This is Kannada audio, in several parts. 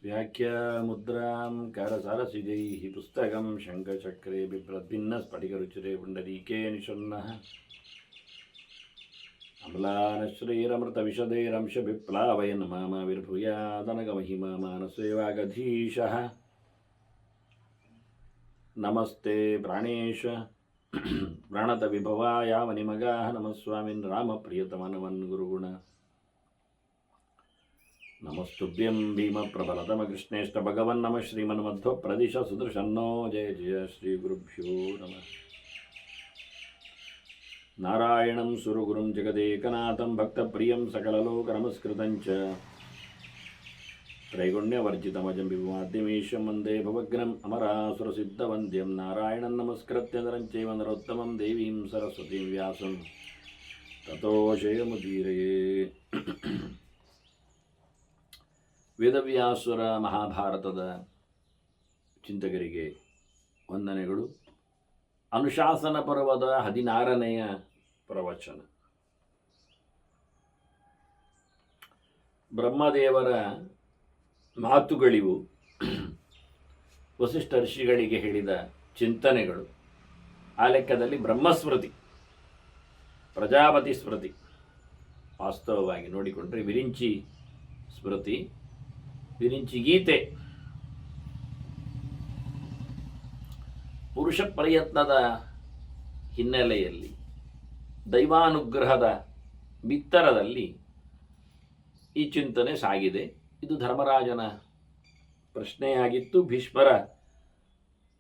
व्याख्यामुद्रां करसरसिजैः पुस्तकं शङ्खचक्रे बिभ्रद्भिन्नस्फटिकरुचिरे पुण्डरीके निषण्णः अम्लानश्रीरमृतविशदैरंशभिप्लावयन् मामाविर्भूयादनगमहिमा मानसे वागधीशः नमस्ते प्राणेश प्राणतविभवायावनिमगाः नमः स्वामिन् रामप्रियतमनवन् गुरुगुण नमस्तुभ्यं भीमप्रबलतमकृष्णेष्ट भगवन् नमः श्रीमन्मध्वप्रदिश सुदर्शन्नो जय जय श्रीगुरुभ्यो नमः नारायणं सुरगुरुं जगदेकनाथं भक्तप्रियं सकललोकनमस्कृतं च त्रैगुण्यवर्जितमजं विभुमाद्यमीशं वन्दे भवग्नम् अमरासुरसिद्धवन्द्यं नारायणं नमस्कृत्य नरं चैव नरोत्तमं देवीं सरस्वतीं व्यासं ततो जयमुदीरये ವೇದವ್ಯಾಸುರ ಮಹಾಭಾರತದ ಚಿಂತಕರಿಗೆ ವಂದನೆಗಳು. ಅನುಶಾಸನ ಪರ್ವದ 16ನೆಯ ಪ್ರವಚನ. ಬ್ರಹ್ಮದೇವರ ಮಾತುಗಳಿವು. ವಸಿಷ್ಠ ಋಷಿಗಳಿಗೆ ಹೇಳಿದ ಚಿಂತನೆಗಳು. ಆ ಲೆಕ್ಕದಲ್ಲಿ ಬ್ರಹ್ಮಸ್ಮೃತಿ, ಪ್ರಜಾಪತಿ ಸ್ಮೃತಿ. ವಾಸ್ತವವಾಗಿ ನೋಡಿಕೊಂಡ್ರೆ ವಿರಿಂಚಿ ಸ್ಮೃತಿ, ವಿರಿಂಚಿ ಗೀತೆ. ಪುರುಷ ಪ್ರಯತ್ನದ ಹಿನ್ನೆಲೆಯಲ್ಲಿ ದೈವಾನುಗ್ರಹದ ಬಿತ್ತರದಲ್ಲಿ ಈ ಚಿಂತನೆ ಸಾಗಿದೆ. ಇದು ಧರ್ಮರಾಜನ ಪ್ರಶ್ನೆಯಾಗಿತ್ತು. ಭೀಷ್ಮರ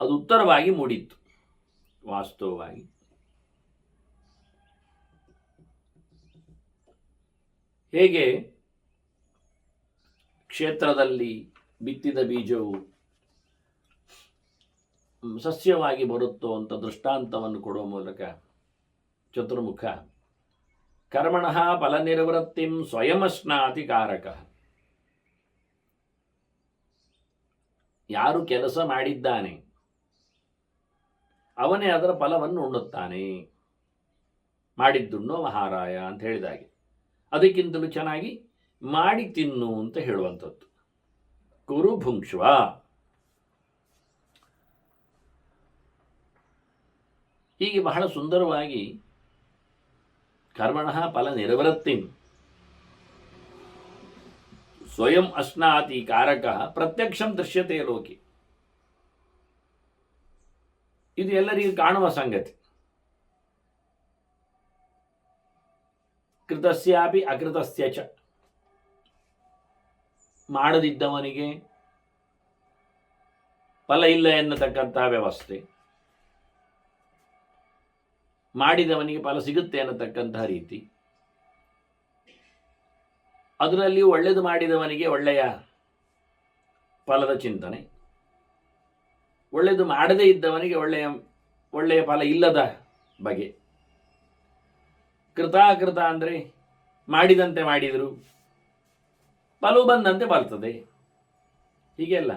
ಅದು ಉತ್ತರವಾಗಿ ಮೂಡಿತ್ತು. ವಾಸ್ತವವಾಗಿ ಹೇಗೆ ಕ್ಷೇತ್ರದಲ್ಲಿ ಬಿತ್ತಿದ ಬೀಜವು ಸಸ್ಯವಾಗಿ ಬರುತ್ತೋ ಅಂತ ದೃಷ್ಟಾಂತವನ್ನು ಕೊಡುವ ಮೂಲಕ ಚತುರ್ಮುಖ ಕರ್ಮಣಃ ಫಲನಿರ್ವೃತ್ತಿಂ ಸ್ವಯಮಶ್ನಾತಿ ಕಾರಕಃ. ಯಾರು ಕೆಲಸ ಮಾಡಿದ್ದಾನೆ ಅವನೇ ಅದರ ಫಲವನ್ನು ಉಣ್ಣುತ್ತಾನೆ. ಮಾಡಿದ್ದುಣ್ಣೋ ಮಹಾರಾಯ ಅಂತ ಹೇಳಿದಾಗೆ, ಅದಕ್ಕಿಂತಲೂ ಚೆನ್ನಾಗಿ ಮಾಡಿ ತಿನ್ನು ಅಂತ ಹೇಳುವಂಥದ್ದು. ಕುರು ಭುಂಕ್ಷ್ವ. ಹೀಗೆ ಬಹಳ ಸುಂದರವಾಗಿ ಕರ್ಮಣಃ ಫಲ ನಿರ್ವೃತ್ತಿಂ ಸ್ವಯಂ ಅಶ್ನಾತಿ ಕಾರಕಃ ಪ್ರತ್ಯಕ್ಷಂ ದೃಶ್ಯತೆ ಲೋಕೆ. ಇದು ಎಲ್ಲರಿಗೂ ಕಾಣುವ ಸಂಗತಿ. ಕೃತಸ್ಯಾಪಿ ಅಕೃತಸ್ಯ ಚ. ಮಾಡದಿದ್ದವನಿಗೆ ಫಲ ಇಲ್ಲ ಎನ್ನತಕ್ಕಂತಹ ವ್ಯವಸ್ಥೆ, ಮಾಡಿದವನಿಗೆ ಫಲ ಸಿಗುತ್ತೆ ಅನ್ನತಕ್ಕಂತಹ ರೀತಿ. ಅದರಲ್ಲಿ ಒಳ್ಳೆಯದು ಮಾಡಿದವನಿಗೆ ಒಳ್ಳೆಯ ಫಲದ ಚಿಂತನೆ, ಒಳ್ಳೆಯದು ಮಾಡದೇ ಇದ್ದವನಿಗೆ ಒಳ್ಳೆಯ ಫಲ ಇಲ್ಲದ ಬಗೆ. ಕೃತಾಕೃತ ಅಂದರೆ ಮಾಡಿದಂತೆ ಮಾಡಿದರು ಫಲವು ಬಂದಂತೆ ಬರ್ತದೆ, ಹೀಗೆಲ್ಲ.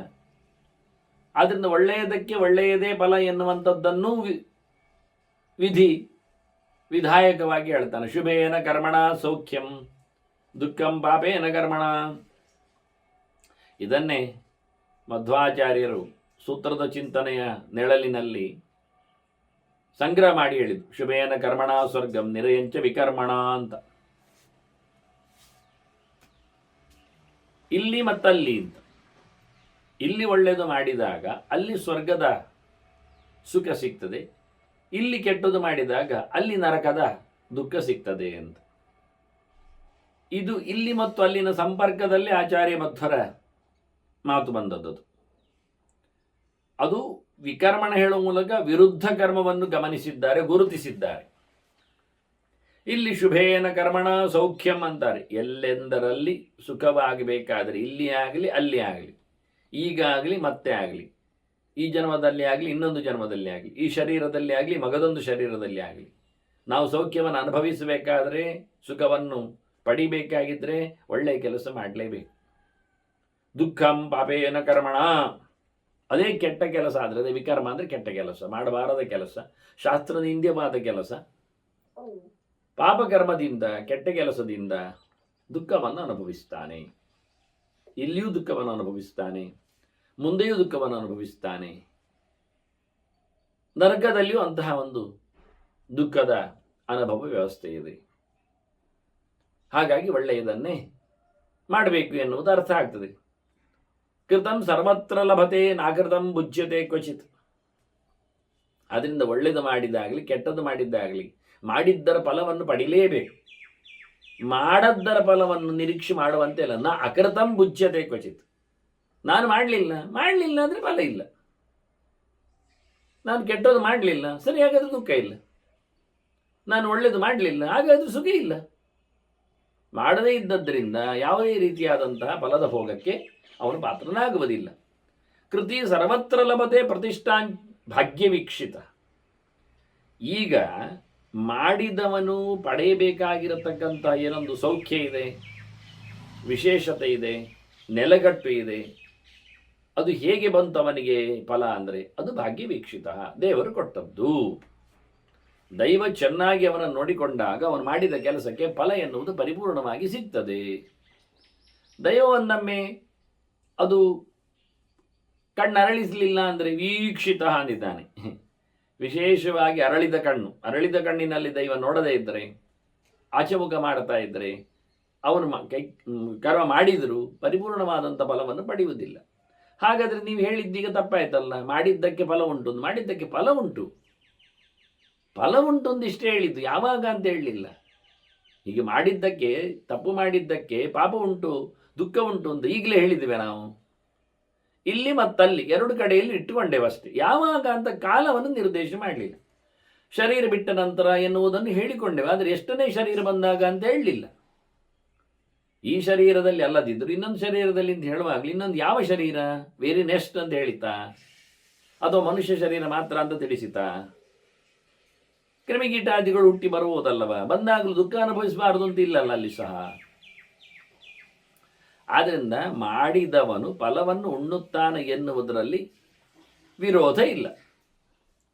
ಆದ್ದರಿಂದ ಒಳ್ಳೆಯದಕ್ಕೆ ಒಳ್ಳೆಯದೇ ಫಲ ಎನ್ನುವಂಥದ್ದನ್ನು ವಿಧಾಯಕವಾಗಿ ಹೇಳ್ತಾನೆ. ಶುಭೇನ ಕರ್ಮಣ ಸೌಖ್ಯಂ ದುಃಖಂ ಪಾಪೇನ ಕರ್ಮಣ. ಇದನ್ನೇ ಮಧ್ವಾಚಾರ್ಯರು ಸೂತ್ರದ ಚಿಂತನೆಯ ನೆರಳಿನಲ್ಲಿ ಸಂಗ್ರಹ ಮಾಡಿ ಹೇಳಿದ್ರು. ಶುಭೇನ ಕರ್ಮಣ ಸ್ವರ್ಗಂ ನಿರಯಂಚ ವಿಕರ್ಮಣ ಅಂತ. ಇಲ್ಲಿ ಮತ್ತಲ್ಲಿ ಅಂತ. ಇಲ್ಲಿ ಒಳ್ಳೆಯದು ಮಾಡಿದಾಗ ಅಲ್ಲಿ ಸ್ವರ್ಗದ ಸುಖ ಸಿಗ್ತದೆ, ಇಲ್ಲಿ ಕೆಟ್ಟದು ಮಾಡಿದಾಗ ಅಲ್ಲಿ ನರಕದ ದುಃಖ ಸಿಗ್ತದೆ ಅಂತ. ಇದು ಇಲ್ಲಿ ಮತ್ತು ಅಲ್ಲಿನ ಸಂಪರ್ಕದಲ್ಲಿ ಆಚಾರ್ಯ ಮಧ್ವರ ಮಾತು ಬಂದದ್ದು. ಅದು ವಿಕರ್ಮಣ ಹೇಳುವ ಮೂಲಕ ವಿರುದ್ಧ ಕರ್ಮವನ್ನು ಗಮನಿಸಿದ್ದಾರೆ, ಗುರುತಿಸಿದ್ದಾರೆ. ಇಲ್ಲಿ ಶುಭೇನ ಕರ್ಮಣ ಸೌಖ್ಯಂ ಅಂತಾರೆ. ಎಲ್ಲೆಂದರಲ್ಲಿ ಸುಖವಾಗಬೇಕಾದರೆ ಇಲ್ಲಿ ಆಗಲಿ ಅಲ್ಲಿ ಆಗಲಿ, ಈಗಾಗಲಿ ಮತ್ತೆ ಆಗಲಿ, ಈ ಜನ್ಮದಲ್ಲಿ ಆಗಲಿ ಇನ್ನೊಂದು ಜನ್ಮದಲ್ಲಿ ಆಗಲಿ, ಈ ಶರೀರದಲ್ಲಿ ಆಗಲಿ ಮಗದೊಂದು ಶರೀರದಲ್ಲಿ ಆಗಲಿ, ನಾವು ಸೌಖ್ಯವನ್ನು ಅನುಭವಿಸಬೇಕಾದರೆ, ಸುಖವನ್ನು ಪಡಿಬೇಕಾಗಿದ್ದರೆ ಒಳ್ಳೆಯ ಕೆಲಸ ಮಾಡಲೇಬೇಕು. ದುಃಖಂ ಪಾಪೇನ ಕರ್ಮಣ. ಅದೇ ಕೆಟ್ಟ ಕೆಲಸ ಆದರೆ, ಅದೇ ವಿಕರ್ಮ ಅಂದರೆ ಕೆಟ್ಟ ಕೆಲಸ, ಮಾಡಬಾರದ ಕೆಲಸ, ಶಾಸ್ತ್ರನಿಂದ್ಯವಾದ ಕೆಲಸ. ಪಾಪಕರ್ಮದಿಂದ ಕೆಟ್ಟ ಕೆಲಸದಿಂದ ದುಃಖವನ್ನು ಅನುಭವಿಸ್ತಾನೆ. ಇಲ್ಲಿಯೂ ದುಃಖವನ್ನು ಅನುಭವಿಸ್ತಾನೆ, ಮುಂದೆಯೂ ದುಃಖವನ್ನು ಅನುಭವಿಸ್ತಾನೆ. ನರಕದಲ್ಲಿಯೂ ಅಂತಹ ಒಂದು ದುಃಖದ ಅನುಭವ ವ್ಯವಸ್ಥೆ ಇದೆ. ಹಾಗಾಗಿ ಒಳ್ಳೆಯದನ್ನೇ ಮಾಡಬೇಕು ಎನ್ನುವುದು ಅರ್ಥ ಆಗ್ತದೆ. ಕೃತಂ ಸರ್ವತ್ರ ಲಭತೆ ನಾಕೃತಂ ಭುಜ್ಯತೆ ಕ್ವಚಿತ್. ಅದರಿಂದ ಒಳ್ಳೆಯದು ಮಾಡಿದ್ದಾಗಲಿ ಕೆಟ್ಟದ್ದು ಮಾಡಿದ್ದಾಗಲಿ ಮಾಡಿದ್ದರ ಫಲವನ್ನು ಪಡಿಲೇಬೇಕು. ಮಾಡದ್ದರ ಫಲವನ್ನು ನಿರೀಕ್ಷೆ ಮಾಡುವಂತೆ ಅಲ್ಲ. ನಾ ಅಕೃತಂ ಭುಜ್ಯತೆ ಕ್ವಚಿತ್. ನಾನು ಮಾಡಲಿಲ್ಲ ಅಂದರೆ ಫಲ ಇಲ್ಲ. ನಾನು ಕೆಟ್ಟದ್ದು ಮಾಡಲಿಲ್ಲ, ಸರಿ, ಹಾಗಾದ್ರೆ ದುಃಖ ಇಲ್ಲ. ನಾನು ಒಳ್ಳೆಯದು ಮಾಡಲಿಲ್ಲ, ಹಾಗಾದ್ರೆ ಸುಖ ಇಲ್ಲ. ಮಾಡದೇ ಇದ್ದದ್ರಿಂದ ಯಾವುದೇ ರೀತಿಯಾದಂತಹ ಫಲದ ಭೋಗಕ್ಕೆ ಅವನು ಪಾತ್ರನಾಗುವುದಿಲ್ಲ. ಕೃತಿ ಸರ್ವತ್ರ ಲಭತೆ ಪ್ರತಿಷ್ಠಾಂ ಭಾಗ್ಯ ವೀಕ್ಷಿತ. ಈಗ ಮಾಡಿದವನು ಪಡೆಯಬೇಕಾಗಿರತಕ್ಕಂಥ ಏನೊಂದು ಸೌಖ್ಯ ಇದೆ, ವಿಶೇಷತೆ ಇದೆ, ನೆಲೆಗಟ್ಟು ಇದೆ, ಅದು ಹೇಗೆ ಬಂತು ಅವನಿಗೆ ಫಲ ಅಂದರೆ ಅದು ಭಾಗ್ಯ ವೀಕ್ಷಿತ, ದೇವರು ಕೊಟ್ಟದ್ದು. ದೈವ ಚೆನ್ನಾಗಿ ಅವನನ್ನು ನೋಡಿಕೊಂಡಾಗ ಅವನು ಮಾಡಿದ ಕೆಲಸಕ್ಕೆ ಫಲ ಎನ್ನುವುದು ಪರಿಪೂರ್ಣವಾಗಿ ಸಿಗ್ತದೆ. ದೈವವನ್ನೊಮ್ಮೆ ಅದು ಕಣ್ಣರಳಿಸಲಿಲ್ಲ ಅಂದರೆ ವೀಕ್ಷಿತ ಅಂದಿದ್ದಾನೆ. ವಿಶೇಷವಾಗಿ ಅರಳಿದ ಕಣ್ಣಿನಲ್ಲಿ ದೈವ ನೋಡದೇ ಇದ್ದರೆ, ಆಚೆಮುಖ ಮಾಡ್ತಾ ಇದ್ದರೆ, ಅವನು ಕರ್ಮ ಮಾಡಿದರೂ ಪರಿಪೂರ್ಣವಾದಂಥ ಫಲವನ್ನು ಪಡೆಯುವುದಿಲ್ಲ. ಹಾಗಾದರೆ ನೀವು ಹೇಳಿದ್ದೀಗ ತಪ್ಪಾಯ್ತಲ್ಲ. ಮಾಡಿದ್ದಕ್ಕೆ ಫಲ ಉಂಟು, ಮಾಡಿದ್ದಕ್ಕೆ ಫಲ ಉಂಟು, ಫಲ ಉಂಟು ಒಂದಿಷ್ಟೇ ಹೇಳಿದ್ದು, ಯಾವಾಗ ಅಂತ ಹೇಳಲಿಲ್ಲ. ಹೀಗೆ ಮಾಡಿದ್ದಕ್ಕೆ, ತಪ್ಪು ಮಾಡಿದ್ದಕ್ಕೆ ಪಾಪ ಉಂಟು, ದುಃಖ ಉಂಟು ಅಂತ ಈಗಲೇ ಹೇಳಿದ್ದೇವೆ ನಾವು. ಇಲ್ಲಿ ಮತ್ತಲ್ಲಿ ಎರಡು ಕಡೆಯಲ್ಲಿ ಇಟ್ಟುಕೊಂಡೇವಷ್ಟೇ. ಯಾವಾಗ ಅಂತ ಕಾಲವನ್ನು ನಿರ್ದೇಶ ಮಾಡಲಿಲ್ಲ. ಶರೀರ ಬಿಟ್ಟ ನಂತರ ಎನ್ನುವುದನ್ನು ಹೇಳಿಕೊಂಡೇವೆ, ಆದರೆ ಎಷ್ಟನೇ ಶರೀರ ಬಂದಾಗ ಅಂತ ಹೇಳಲಿಲ್ಲ. ಈ ಶರೀರದಲ್ಲಿ ಅಲ್ಲದಿದ್ದರು ಇನ್ನೊಂದು ಶರೀರದಲ್ಲಿ ಅಂತ ಹೇಳುವಾಗಲಿ ಇನ್ನೊಂದು ಯಾವ ಶರೀರ, ವೆರಿ ನೆಕ್ಸ್ಟ್ ಅಂತ ಹೇಳಿತಾ, ಅಥವಾ ಮನುಷ್ಯ ಶರೀರ ಮಾತ್ರ ಅಂತ ತಿಳಿಸಿತಾ? ಕ್ರಿಮಿಕೀಟಾದಿಗಳು ಹುಟ್ಟಿ ಬರುವುದಲ್ಲವ, ಬಂದಾಗಲೂ ದುಃಖ ಅನುಭವಿಸಬಾರದು ಅಂತ ಇಲ್ಲಲ್ಲ ಅಲ್ಲಿ ಸಹ. ಆದ್ದರಿಂದ ಮಾಡಿದವನು ಫಲವನ್ನು ಉಣ್ಣುತ್ತಾನೆ ಎನ್ನುವುದರಲ್ಲಿ ವಿರೋಧ ಇಲ್ಲ.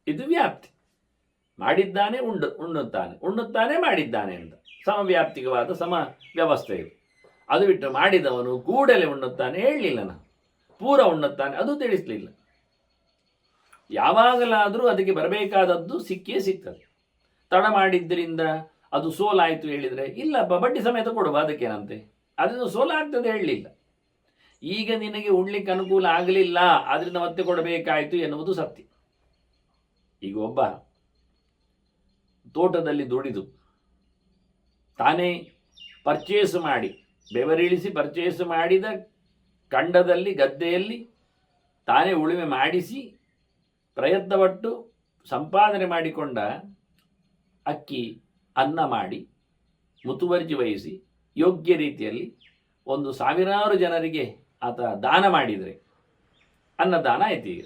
ಇದು ವ್ಯಾಪ್ತಿ. ಮಾಡಿದ್ದಾನೆ ಉಣ್ಣುತ್ತಾನೆ ಮಾಡಿದ್ದಾನೆ ಅಂತ ಸಮವ್ಯಾಪ್ತಿಕವಾದ ಸಮ ವ್ಯವಸ್ಥೆ ಇದು. ಅದು ಬಿಟ್ಟು ಮಾಡಿದವನು ಕೂಡಲೇ ಉಣ್ಣುತ್ತಾನೆ ಹೇಳಲಿಲ್ಲ ನಾನು, ಪೂರ ಉಣ್ಣುತ್ತಾನೆ ಅದು ತಿಳಿಸಲಿಲ್ಲ. ಯಾವಾಗಲಾದರೂ ಅದಕ್ಕೆ ಬರಬೇಕಾದದ್ದು ಸಿಕ್ಕೇ ಸಿಗ್ತದೆ. ತಡ ಮಾಡಿದ್ದರಿಂದ ಅದು ಸೋಲಾಯಿತು ಹೇಳಿದರೆ ಇಲ್ಲಪ್ಪ ಬಡ್ಡಿ ಸಮೇತ ಕೊಡುವ ಅದಕ್ಕೇನಂತೆ, ಅದನ್ನು ಸೋಲಾಗ್ತದೆ ಹೇಳಲಿಲ್ಲ. ಈಗ ನಿನಗೆ ಉಣ್ಲಿಕ್ಕೆ ಅನುಕೂಲ ಆಗಲಿಲ್ಲ, ಅದರಿಂದ ಮತ್ತೆ ಕೊಡಬೇಕಾಯಿತು ಎನ್ನುವುದು ಸತ್ಯ. ಈಗ ಒಬ್ಬ ತೋಟದಲ್ಲಿ ದುಡಿದು ತಾನೇ ಪರ್ಚೇಸ್ ಮಾಡಿ, ಬೆವರಿಳಿಸಿ ಪರ್ಚೇಸ್ ಮಾಡಿದ ಕಂಡದಲ್ಲಿ ಗದ್ದೆಯಲ್ಲಿ ತಾನೇ ಉಳುಮೆ ಮಾಡಿಸಿ ಪ್ರಯತ್ನಪಟ್ಟು ಸಂಪಾದನೆ ಮಾಡಿಕೊಂಡ ಅಕ್ಕಿ ಅನ್ನ ಮಾಡಿ ಮುತುವರ್ಜಿ ವಹಿಸಿ ಯೋಗ್ಯ ರೀತಿಯಲ್ಲಿ ಒಂದು ಸಾವಿರಾರು ಜನರಿಗೆ ಆತ ದಾನ ಮಾಡಿದರೆ ಅನ್ನದಾನ ಆಯ್ತು. ಈಗ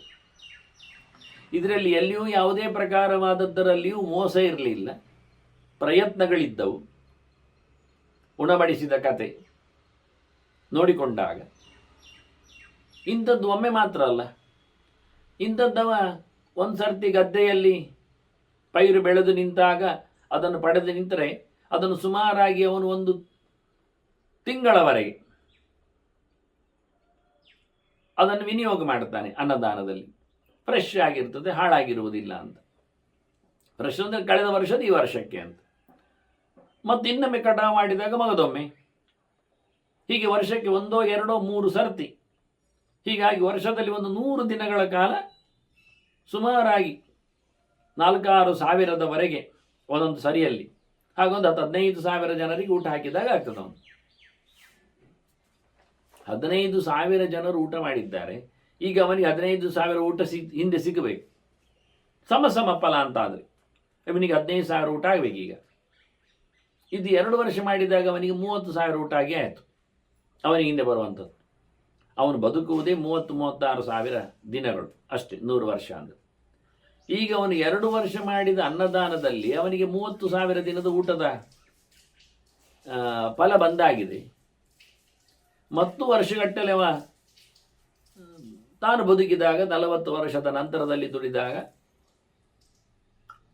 ಇದರಲ್ಲಿ ಎಲ್ಲಿಯೂ ಯಾವುದೇ ಪ್ರಕಾರವಾದದ್ದರಲ್ಲಿಯೂ ಮೋಸ ಇರಲಿಲ್ಲ, ಪ್ರಯತ್ನಗಳಿದ್ದವು. ಉಣಬಡಿಸಿದ ಕತೆ ನೋಡಿಕೊಂಡಾಗ ಇಂಥದ್ದು ಒಮ್ಮೆ ಮಾತ್ರ ಅಲ್ಲ, ಇಂಥದ್ದವ ಒಂದು ಸರ್ತಿ ಗದ್ದೆಯಲ್ಲಿ ಪೈರು ಬೆಳೆದು ನಿಂತಾಗ ಅದನ್ನು ಪಡೆದು ನಿಂತರೆ ಅದನ್ನು ಸುಮಾರಾಗಿ ಅವನು ಒಂದು ತಿಂಗಳವರೆಗೆ ಅದನ್ನು ವಿನಿಯೋಗ ಮಾಡುತ್ತಾನೆ ಅನ್ನದಾನದಲ್ಲಿ. ಫ್ರೆಶ್ ಆಗಿರ್ತದೆ, ಹಾಳಾಗಿರುವುದಿಲ್ಲ ಅಂತ. ಫ್ರೆಶ್ ಅಂದರೆ ಕಳೆದ ವರ್ಷದ ಈ ವರ್ಷಕ್ಕೆ ಅಂತ. ಮತ್ತು ಇನ್ನೊಮ್ಮೆ ಕಟಾವು ಮಾಡಿದಾಗ ಮಗದೊಮ್ಮೆ, ಹೀಗೆ ವರ್ಷಕ್ಕೆ 1, 2, 3 ಸರ್ತಿ. ಹೀಗಾಗಿ ವರ್ಷದಲ್ಲಿ ಒಂದು 100 ದಿನಗಳ ಕಾಲ ಸುಮಾರಾಗಿ 4-6 ಸಾವಿರದವರೆಗೆ ಒಂದೊಂದು ಸರಿಯಲ್ಲಿ ಹಾಗೊಂದು 15,000 ಜನರಿಗೆ ಊಟ ಹಾಕಿದಾಗ ಆಗ್ತದೆ. ಅವನು 15,000 ಜನರು ಊಟ ಮಾಡಿದ್ದಾರೆ. ಈಗ ಅವನಿಗೆ 15,000 ಊಟ ಹಿಂದೆ ಸಿಗಬೇಕು, ಸಮ ಫಲ ಅಂತ ಆದರೆ ಅವನಿಗೆ 15,000 ಊಟ ಆಗಬೇಕು. ಈಗ ಇದು 2 ವರ್ಷ ಮಾಡಿದಾಗ ಅವನಿಗೆ 30,000 ಊಟ ಆಗಿ ಆಯಿತು. ಅವನಿಗೆ ಹಿಂದೆ ಬರುವಂಥದ್ದು. ಅವನು ಬದುಕುವುದೇ 30-36,000 ದಿನಗಳು ಅಷ್ಟೇ, 100 ವರ್ಷ ಅಂದರೆ. ಈಗ ಅವನು 2 ವರ್ಷ ಮಾಡಿದ ಅನ್ನದಾನದಲ್ಲಿ ಅವನಿಗೆ 30,000 ದಿನದ ಊಟದ ಫಲ ಬಂದಾಗಿದೆ. ಮತ್ತು ವರ್ಷಗಟ್ಟಲೆ ಅವ ತಾನು ಬದುಕಿದಾಗ 40 ವರ್ಷದ ನಂತರದಲ್ಲಿ ದುಡಿದಾಗ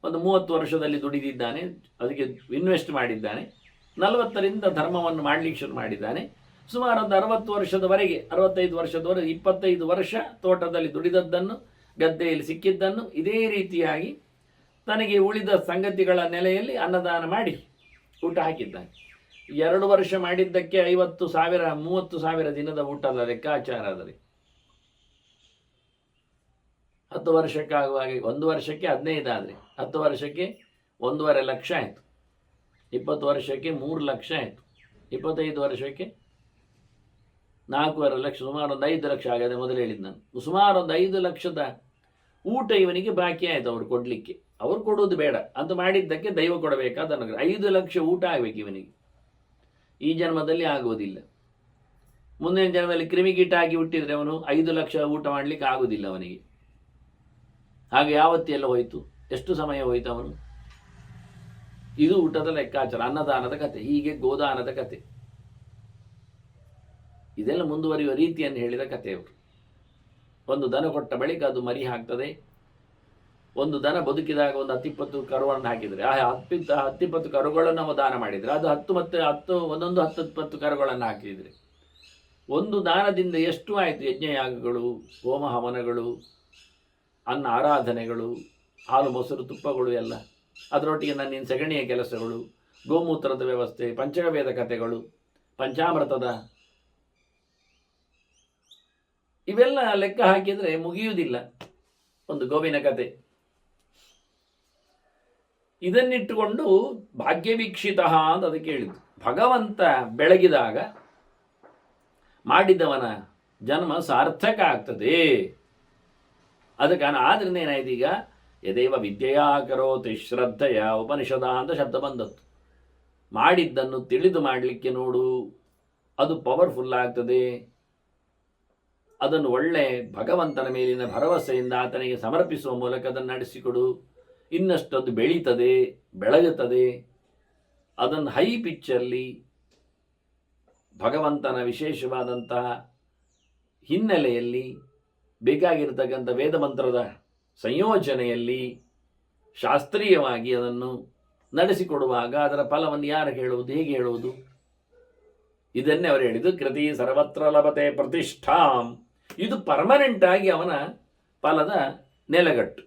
ಒಂದು 30 ವರ್ಷದಲ್ಲಿ ದುಡಿದಿದ್ದಾನೆ, ಅದಕ್ಕೆ ಇನ್ವೆಸ್ಟ್ ಮಾಡಿದ್ದಾನೆ. 40ರಿಂದ ಧರ್ಮವನ್ನು ಮಾಡಲಿಕ್ಕೆ ಶುರು ಮಾಡಿದ್ದಾನೆ. ಸುಮಾರು ಒಂದು 60 ವರ್ಷದವರೆಗೆ 65 ವರ್ಷದವರೆಗೆ 25 ವರ್ಷ ತೋಟದಲ್ಲಿ ದುಡಿದದ್ದನ್ನು, ಗದ್ದೆಯಲ್ಲಿ ಸಿಕ್ಕಿದ್ದನ್ನು ಇದೇ ರೀತಿಯಾಗಿ ತನಗೆ ಉಳಿದ ಸಂಗತಿಗಳ ನೆಲೆಯಲ್ಲಿ ಅನ್ನದಾನ ಮಾಡಿ ಊಟ ಹಾಕಿದ್ದಾನೆ. 2 ವರ್ಷ ಮಾಡಿದ್ದಕ್ಕೆ 50,000 30,000 ದಿನದ ಊಟದ ಲೆಕ್ಕಾಚಾರ ಅದರಿ. 10 ವರ್ಷಕ್ಕಾಗುವಾಗ 1 ವರ್ಷಕ್ಕೆ 15 ಆದರೆ 10 ವರ್ಷಕ್ಕೆ 1.5 ಲಕ್ಷ ಆಯಿತು, 20 ವರ್ಷಕ್ಕೆ 3 ಲಕ್ಷ ಆಯಿತು, 25 ವರ್ಷಕ್ಕೆ 4.5 ಲಕ್ಷ, ಸುಮಾರು ಒಂದು 5 ಲಕ್ಷ ಆಗದೆ ಮೊದಲು ಹೇಳಿದ್ದು ನಾನು. ಸುಮಾರು ಒಂದು 5 ಲಕ್ಷದ ಊಟ ಇವನಿಗೆ ಬಾಕಿ ಆಯಿತು ಅವರು ಕೊಡಲಿಕ್ಕೆ. ಅವರು ಕೊಡುವುದು ಬೇಡ ಅಂತ ಮಾಡಿದ್ದಕ್ಕೆ ದೈವ ಕೊಡಬೇಕಾದ 5 ಲಕ್ಷ ಊಟ ಆಗಬೇಕು ಇವನಿಗೆ. ಈ ಜನ್ಮದಲ್ಲಿ ಆಗುವುದಿಲ್ಲ. ಮುಂದಿನ ಜನ್ಮದಲ್ಲಿ ಕ್ರಿಮಿಕೀಟ ಆಗಿ ಹುಟ್ಟಿದರೆ ಅವನು 5 ಲಕ್ಷ ಊಟ ಮಾಡಲಿಕ್ಕೆ ಆಗುವುದಿಲ್ಲ ಅವನಿಗೆ. ಹಾಗೆ ಯಾವತ್ತೆಲ್ಲ ಹೋಯಿತು, ಎಷ್ಟು ಸಮಯ ಹೋಯಿತು ಅವನು. ಇದು ಊಟದ ಲೆಕ್ಕಾಚಾರ, ಅನ್ನದಾನದ ಕತೆ, ಹೀಗೆ ಗೋದಾನದ ಕತೆ, ಇದೆಲ್ಲ ಮುಂದುವರಿಯುವ ರೀತಿಯನ್ನು ಹೇಳಿದ ಕಥೆಯವರು. ಒಂದು ದನ ಕೊಟ್ಟ ಬಳಿಕ ಅದು ಮರಿ ಹಾಕ್ತದೆ. ಒಂದು ದನ ಬದುಕಿದಾಗ ಒಂದು 10-20 ಕರುವನ್ನು ಹಾಕಿದರೆ ಆ 10-20 ಕರುಗಳನ್ನು ನಾವು ದಾನ ಮಾಡಿದರೆ ಅದು 10-20 ಕರುಗಳನ್ನು ಹಾಕಿದರೆ ಒಂದು ದಾನದಿಂದ ಎಷ್ಟು ಆಯಿತು. ಯಜ್ಞಯಾಗಗಳು, ಹೋಮ ಹವನಗಳು, ಅನ್ನ ಆರಾಧನೆಗಳು, ಹಾಲು ಮೊಸರು ತುಪ್ಪಗಳು ಎಲ್ಲ, ಅದರೊಟ್ಟಿಗೆ ನನ್ನ ಸಗಣಿಯ ಕೆಲಸಗಳು, ಗೋಮೂತ್ರದ ವ್ಯವಸ್ಥೆ, ಪಂಚಗವೇದ ಕಥೆಗಳು, ಪಂಚಾಮೃತದ ಇವೆಲ್ಲ ಲೆಕ್ಕ ಹಾಕಿದರೆ ಮುಗಿಯುವುದಿಲ್ಲ ಒಂದು ಗೋವಿನ ಕತೆ. ಇದನ್ನಿಟ್ಟುಕೊಂಡು ಭಾಗ್ಯವೀಕ್ಷಿತ ಅಂತ ಅದಕ್ಕೆ ಹೇಳಿದ್ದು. ಭಗವಂತ ಬೆಳಗಿದಾಗ ಮಾಡಿದವನ ಜನ್ಮ ಸಾರ್ಥಕ ಆಗ್ತದೆ. ಅದಕ್ಕೆ ಆದ್ರಿಂದ ಏನಾಯ್ತು, ಈಗ ಯದೇವ ವಿದ್ಯೆಯಾ ಕರೋತಿ ಶ್ರದ್ಧೆಯ ಉಪನಿಷದ ಅಂತ ಶಬ್ದ ಬಂದದ್ದು. ಮಾಡಿದ್ದನ್ನು ತಿಳಿದು ಮಾಡಲಿಕ್ಕೆ ನೋಡು, ಅದು ಪವರ್ಫುಲ್ ಆಗ್ತದೆ. ಅದನ್ನು ಒಳ್ಳೆ ಭಗವಂತನ ಮೇಲಿನ ಭರವಸೆಯಿಂದ ಆತನಿಗೆ ಸಮರ್ಪಿಸುವ ಮೂಲಕ ಅದನ್ನು ನಡೆಸಿಕೊಡು. ಇನ್ನಷ್ಟು ಅದು ಬೆಳೀತದೆ, ಬೆಳಗುತ್ತದೆ. ಅದನ್ನು ಹೈ ಪಿಚ್ಚಲ್ಲಿ ಭಗವಂತನ ವಿಶೇಷವಾದಂತಹ ಹಿನ್ನೆಲೆಯಲ್ಲಿ ಬೇಕಾಗಿರತಕ್ಕಂಥ ವೇದ ಮಂತ್ರದ ಸಂಯೋಜನೆಯಲ್ಲಿ ಶಾಸ್ತ್ರೀಯವಾಗಿ ಅದನ್ನು ನಡೆಸಿಕೊಡುವಾಗ ಅದರ ಫಲವನ್ನು ಯಾರು ಹೇಳುವುದು, ಹೇಗೆ ಹೇಳುವುದು? ಇದನ್ನೇ ಅವರು ಹೇಳಿದ್ದು ಕೃತಿ ಸರ್ವತ್ರ ಲಭತೆ ಪ್ರತಿಷ್ಠಾಂ. ಇದು ಪರ್ಮನೆಂಟ್ ಆಗಿ ಅವನ ಫಲದ ನೆಲೆಗಟ್ಟು.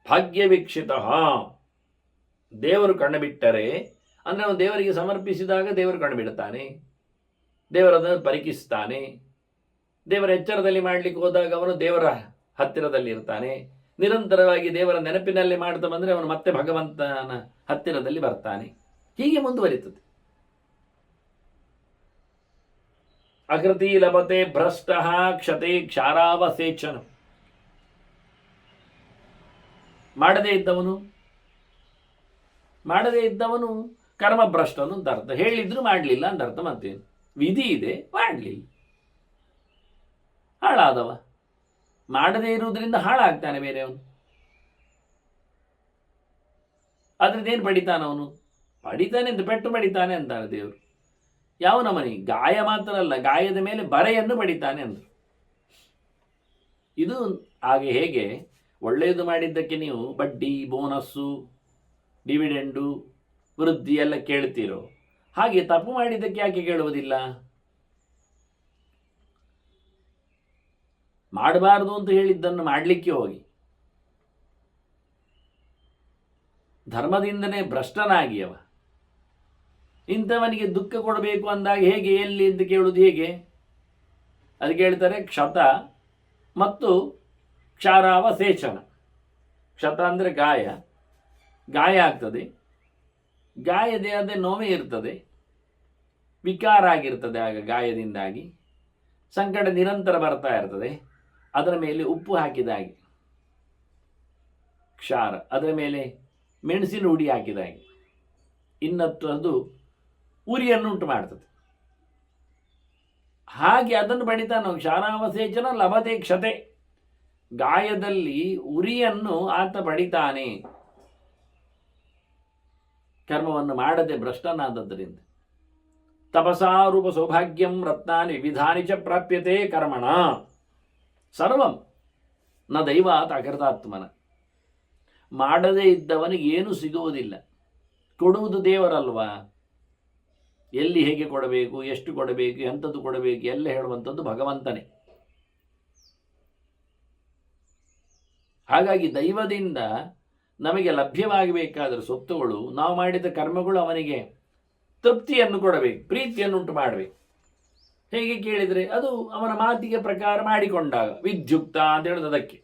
ಭಾಗ್ಯವೀಕ್ಷಿತ, ದೇವರು ಕಣ್ಣುಬಿಟ್ಟರೆ ಅಂದರೆ ಅವನು ದೇವರಿಗೆ ಸಮರ್ಪಿಸಿದಾಗ ದೇವರು ಕಣ್ಣುಬಿಡುತ್ತಾನೆ, ದೇವರನ್ನು ಪರಿಕಿಸ್ತಾನೆ. ದೇವರ ಎಚ್ಚರದಲ್ಲಿ ಮಾಡಲಿಕ್ಕೆ ಹೋದಾಗ ಅವನು ದೇವರ ಹತ್ತಿರದಲ್ಲಿ ಇರ್ತಾನೆ. ನಿರಂತರವಾಗಿ ದೇವರ ನೆನಪಿನಲ್ಲಿ ಮಾಡ್ತಾ ಬಂದರೆ ಅವನು ಮತ್ತೆ ಭಗವಂತನ ಹತ್ತಿರದಲ್ಲಿ ಬರ್ತಾನೆ. ಹೀಗೆ ಮುಂದುವರಿತದೆ. ಅಕೃತಿ ಲಭತೆ ಭ್ರಷ್ಟ ಕ್ಷತೆ ಕ್ಷಾರಾವಸೇಚನ. ಮಾಡದೇ ಇದ್ದವನು ಕರ್ಮಭ್ರಷ್ಟನು ಅಂತ ಅರ್ಥ. ಹೇಳಿದ್ರು ಮಾಡಲಿಲ್ಲ ಅಂತ ಅರ್ಥ. ಮತ್ತೇನು ವಿಧಿ ಇದೆ, ಮಾಡಲಿಲ್ಲ, ಹಾಳಾದವ. ಮಾಡದೇ ಇರುವುದರಿಂದ ಹಾಳಾಗ್ತಾನೆ ಬೇರೆಯವನು. ಅದ್ರದ್ದೇನು ಪಡಿತಾನವನು? ಪಡಿತಾನೆ ಅಂತ ಪೆಟ್ಟು ಪಡಿತಾನೆ ಅಂತಾನೆ ದೇವರು. ಯಾವ ನಮನಿ? ಗಾಯ ಮಾತ್ರ ಅಲ್ಲ, ಗಾಯದ ಮೇಲೆ ಬರೆಯನ್ನು ಪಡಿತಾನೆ ಅಂದರು. ಇದು ಹಾಗೆ ಹೇಗೆ ಒಳ್ಳೆಯದು ಮಾಡಿದ್ದಕ್ಕೆ ನೀವು ಬಡ್ಡಿ, ಬೋನಸ್ಸು, ಡಿವಿಡೆಂಡು, ವೃದ್ಧಿ ಎಲ್ಲ ಕೇಳ್ತೀರೋ, ಹಾಗೆ ತಪ್ಪು ಮಾಡಿದ್ದಕ್ಕೆ ಯಾಕೆ ಕೇಳುವುದಿಲ್ಲ? ಮಾಡಬಾರದು ಅಂತ ಹೇಳಿದ್ದನ್ನು ಮಾಡಲಿಕ್ಕೆ ಹೋಗಿ ಧರ್ಮದಿಂದನೇ ಭ್ರಷ್ಟನಾಗಿ ಅವ ಇಂಥವನಿಗೆ ದುಃಖ ಕೊಡಬೇಕು ಅಂದಾಗ ಹೇಗೆ, ಎಲ್ಲಿ ಅಂತ ಕೇಳುವುದು ಹೇಗೆ? ಅದಕ್ಕೆ ಹೇಳ್ತಾರೆ ಕ್ಷತ ಮತ್ತು ಕ್ಷಾರಾವಸೇಚನ. ಕ್ಷತ ಅಂದರೆ ಗಾಯ ಆಗ್ತದೆ, ಗಾಯದೇ ಅದೇ ನೋವೇ ಇರ್ತದೆ, ವಿಕಾರ ಆಗಿರ್ತದೆ. ಆಗ ಗಾಯದಿಂದಾಗಿ ಸಂಕಟ ನಿರಂತರ ಬರ್ತಾ ಇರ್ತದೆ. ಅದರ ಮೇಲೆ ಉಪ್ಪು ಹಾಕಿದಾಗೆ ಕ್ಷಾರ, ಅದರ ಮೇಲೆ ಮೆಣಸಿನ ಹುಡಿ ಹಾಕಿದಾಗೆ ಇನ್ನತ್ತು ಅದು ಉರಿಯನ್ನುಂಟು ಮಾಡ್ತದೆ. ಹಾಗೆ ಅದನ್ನು ಬಡಿತಾನೋ ಕ್ಷಾರಾವಸೇಚನ ಲಭತೆ ಕ್ಷತೆ. ಗಾಯದಲ್ಲಿ ಉರಿಯನ್ನು ಆತ ಬಡಿತಾನೆ, ಕರ್ಮವನ್ನು ಮಾಡದೆ ಭ್ರಷ್ಟನಾದದ್ದರಿಂದ. ತಪಸಾರೂಪ ಸೌಭಾಗ್ಯಂ ರತ್ನಾನಿ ವಿವಿಧಾನಿ ಚ ಪ್ರಾಪ್ಯತೆ ಕರ್ಮಣ ಸರ್ವಂ ನ ದೈವಾತ್ ಅಕೃತಾತ್ಮನ. ಮಾಡದೇ ಇದ್ದವನಿಗೆ ಏನು ಸಿಗುವುದಿಲ್ಲ. ಕೊಡುವುದು ದೇವರಲ್ವಾ? ಎಲ್ಲಿ ಹೇಗೆ ಕೊಡಬೇಕು, ಎಷ್ಟು ಕೊಡಬೇಕು, ಎಂಥದ್ದು ಕೊಡಬೇಕು ಎಲ್ಲ ಹೇಳುವಂಥದ್ದು ಭಗವಂತನೇ. ಹಾಗಾಗಿ ದೈವದಿಂದ ನಮಗೆ ಲಭ್ಯವಾಗಬೇಕಾದ ಸೊತ್ತುಗಳು, ನಾವು ಮಾಡಿದ ಕರ್ಮಗಳು ಅವನಿಗೆ ತೃಪ್ತಿಯನ್ನು ಕೊಡಬೇಕು, ಪ್ರೀತಿಯನ್ನುಂಟು ಮಾಡಬೇಕು. ಹೇಗೆ ಕೇಳಿದರೆ ಅದು ಅವನ ಮಾತಿಗೆ ಪ್ರಕಾರ ಮಾಡಿಕೊಂಡಾಗ ವಿದ್ಯುಕ್ತ ಅಂತ ಹೇಳೋದು ಅದಕ್ಕೆ.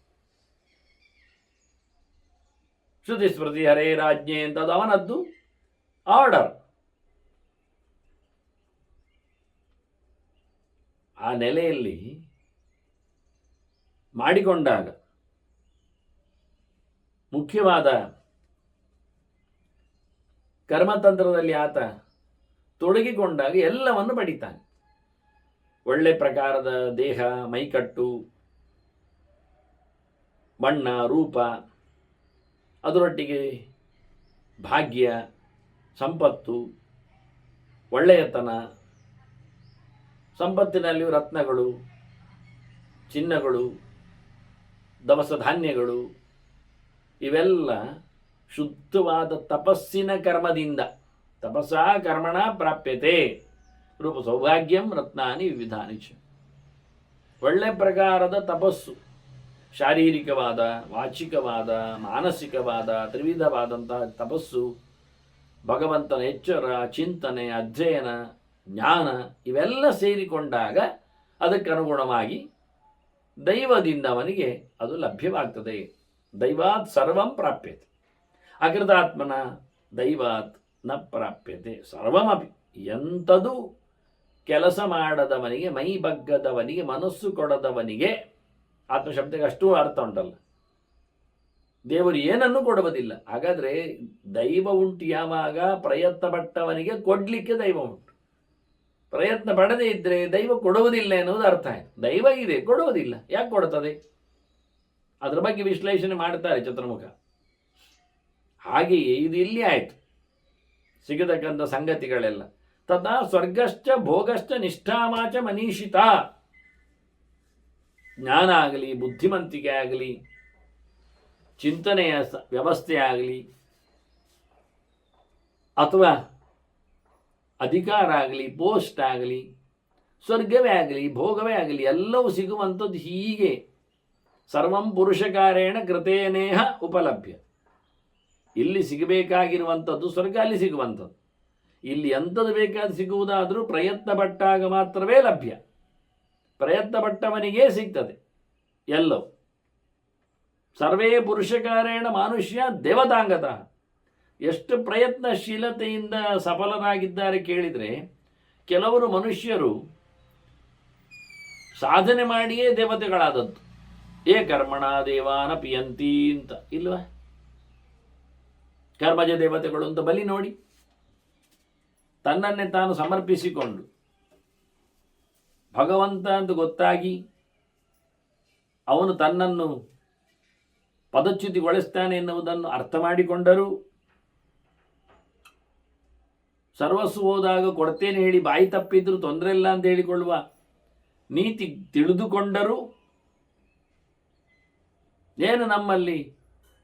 ಶ್ರುತಿ ಸ್ಮೃತಿ ಹರೇ ರಾಜ್ಞೆ ಅಂತ ಅದು ಅವನದ್ದು ಆರ್ಡರ್. ಆ ನೆಲೆಯಲ್ಲಿ ಮಾಡಿಕೊಂಡಾಗ ಮುಖ್ಯವಾದ ಕರ್ಮತಂತ್ರದಲ್ಲಿ ಆತ ತೊಡಗಿಕೊಂಡಾಗ ಎಲ್ಲವನ್ನು ಪಡಿತಾನೆ. ಒಳ್ಳೆ ಪ್ರಕಾರದ ದೇಹ, ಮೈಕಟ್ಟು, ಬಣ್ಣ, ರೂಪ, ಅದರೊಟ್ಟಿಗೆ ಭಾಗ್ಯ, ಸಂಪತ್ತು, ಒಳ್ಳೆಯತನ, ಸಂಪತ್ತಿನಲ್ಲಿಯೂ ರತ್ನಗಳು, ಚಿನ್ನಗಳು, ದವಸ ಧಾನ್ಯಗಳು, ಇವೆಲ್ಲ ಶುದ್ಧವಾದ ತಪಸ್ಸಿನ ಕರ್ಮದಿಂದ. ತಪಸ್ಸಾ ಕರ್ಮಣ ಪ್ರಾಪ್ಯತೆ ರೂಪ ಸೌಭಾಗ್ಯಂ ರತ್ನಾನಿ ವಿವಿಧಾನಿ ಚ. ಒಳ್ಳೆ ಪ್ರಕಾರದ ತಪಸ್ಸು, ಶಾರೀರಿಕವಾದ, ವಾಚಿಕವಾದ, ಮಾನಸಿಕವಾದ, ತ್ರಿವಿಧವಾದಂತಹ ತಪಸ್ಸು, ಭಗವಂತನ ಎಚ್ಚರ, ಚಿಂತನೆ, ಅಧ್ಯಯನ, ಜ್ಞಾನ ಇವೆಲ್ಲ ಸೇರಿಕೊಂಡಾಗ ಅದಕ್ಕನುಗುಣವಾಗಿ ದೈವದಿಂದ ಅವನಿಗೆ ಅದು ಲಭ್ಯವಾಗ್ತದೆ. ದೈವಾತ್ ಸರ್ವಂ ಪ್ರಾಪ್ಯತೆ, ಅಕೃತಾತ್ಮನ ದೈವಾತ್ ನ ಪ್ರಾಪ್ಯತೆ ಸರ್ವಮಪಿ. ಎಂಥದು ಕೆಲಸ ಮಾಡದವನಿಗೆ, ಮೈ ಬಗ್ಗದವನಿಗೆ, ಮನಸ್ಸು ಕೊಡದವನಿಗೆ, ಆತ್ಮಶಬ್ದಕ್ಕೆ ಅಷ್ಟೂ ಅರ್ಥ ಉಂಟಲ್ಲ, ದೇವರು ಏನನ್ನೂ ಕೊಡುವುದಿಲ್ಲ. ಹಾಗಾದರೆ ದೈವ ಉಂಟು ಯಾವಾಗ? ಪ್ರಯತ್ನ ಪಟ್ಟವನಿಗೆ ಕೊಡಲಿಕ್ಕೆ ದೈವ ಉಂಟು. ಪ್ರಯತ್ನ ಪಡದೇ ಇದ್ದರೆ ದೈವ ಕೊಡುವುದಿಲ್ಲ ಎನ್ನುವುದು ಅರ್ಥ ಆಯಿತು. ದೈವ ಇದೆ, ಕೊಡುವುದಿಲ್ಲ. ಯಾಕೆ ಕೊಡ್ತದೆ? ಅದರ ಬಗ್ಗೆ ವಿಶ್ಲೇಷಣೆ ಮಾಡ್ತಾರೆ ಚತುರ್ಮುಖ. ಹಾಗೆಯೇ ಇದು ಇಲ್ಲಿ ಆಯಿತು ಸಿಗತಕ್ಕಂಥ ಸಂಗತಿಗಳೆಲ್ಲ. ತಥಾ ಸ್ವರ್ಗಶ್ಚ ಭೋಗಶ್ಚ ನಿಷ್ಠಾಮಾಚ ಮನೀಷಿತ. ಜ್ಞಾನ ಆಗಲಿ, ಬುದ್ಧಿವಂತಿಕೆ ಆಗಲಿ, ಚಿಂತನೆಯ ವ್ಯವಸ್ಥೆ ಆಗಲಿ, ಅಥವಾ ಅಧಿಕಾರ ಆಗಲಿ, ಪೋಸ್ಟ್ ಆಗಲಿ, ಸ್ವರ್ಗವೇ ಆಗಲಿ, ಭೋಗವೇ ಆಗಲಿ, ಎಲ್ಲವೂ ಸಿಗುವಂಥದ್ದು ಹೀಗೆ ಸರ್ವಂ ಪುರುಷಕಾರೇಣ ಕೃತೇನೇಹ ಉಪಲಭ್ಯ. ಇಲ್ಲಿ ಸಿಗಬೇಕಾಗಿರುವಂಥದ್ದು ಸ್ವರ್ಗ ಅಲ್ಲಿ ಸಿಗುವಂಥದ್ದು. ಇಲ್ಲಿ ಎಂಥದ್ದು ಬೇಕಾದ ಸಿಗುವುದಾದರೂ ಪ್ರಯತ್ನ ಪಟ್ಟಾಗ ಮಾತ್ರವೇ ಲಭ್ಯ. ಪ್ರಯತ್ನ ಪಟ್ಟವನಿಗೇ ಸಿಗ್ತದೆ ಎಲ್ಲವೂ. ಸರ್ವೇ ಪುರುಷಕಾರೇಣ ಮಾನುಷ್ಯ ದೇವತಾಂಗತಃ. ಎಷ್ಟು ಪ್ರಯತ್ನಶೀಲತೆಯಿಂದ ಸಫಲರಾಗಿದ್ದಾರೆ ಕೇಳಿದರೆ, ಕೆಲವರು ಮನುಷ್ಯರು ಸಾಧನೆ ಮಾಡಿಯೇ ದೇವತೆಗಳಾದದ್ದು. ಕರ್ಮಣ ದೇವಾನ ಪಿಯಂತಿ ಅಂತ ಇಲ್ವಾ? ಕರ್ಮಜ ದೇವತೆಗಳು ಅಂತ ಬಲಿ ನೋಡಿ, ತನ್ನನ್ನೇ ತಾನು ಸಮರ್ಪಿಸಿಕೊಂಡು ಭಗವಂತ ಅಂತ ಗೊತ್ತಾಗಿ ಅವನು ತನ್ನನ್ನು ಪದಚ್ಯುತಿಗೊಳಿಸ್ತಾನೆ ಎನ್ನುವುದನ್ನು ಅರ್ಥ ಮಾಡಿಕೊಂಡರೂ, ಸರ್ವಸ್ವ ಹೋದಾಗ ಕೊಡ್ತೇನೆ ಹೇಳಿ ಬಾಯಿ ತಪ್ಪಿದ್ರು ತೊಂದರೆ ಇಲ್ಲ ಅಂತ ಹೇಳಿಕೊಳ್ಳುವ ನೀತಿ ತಿಳಿದುಕೊಂಡರೂ, ಏನು ನಮ್ಮಲ್ಲಿ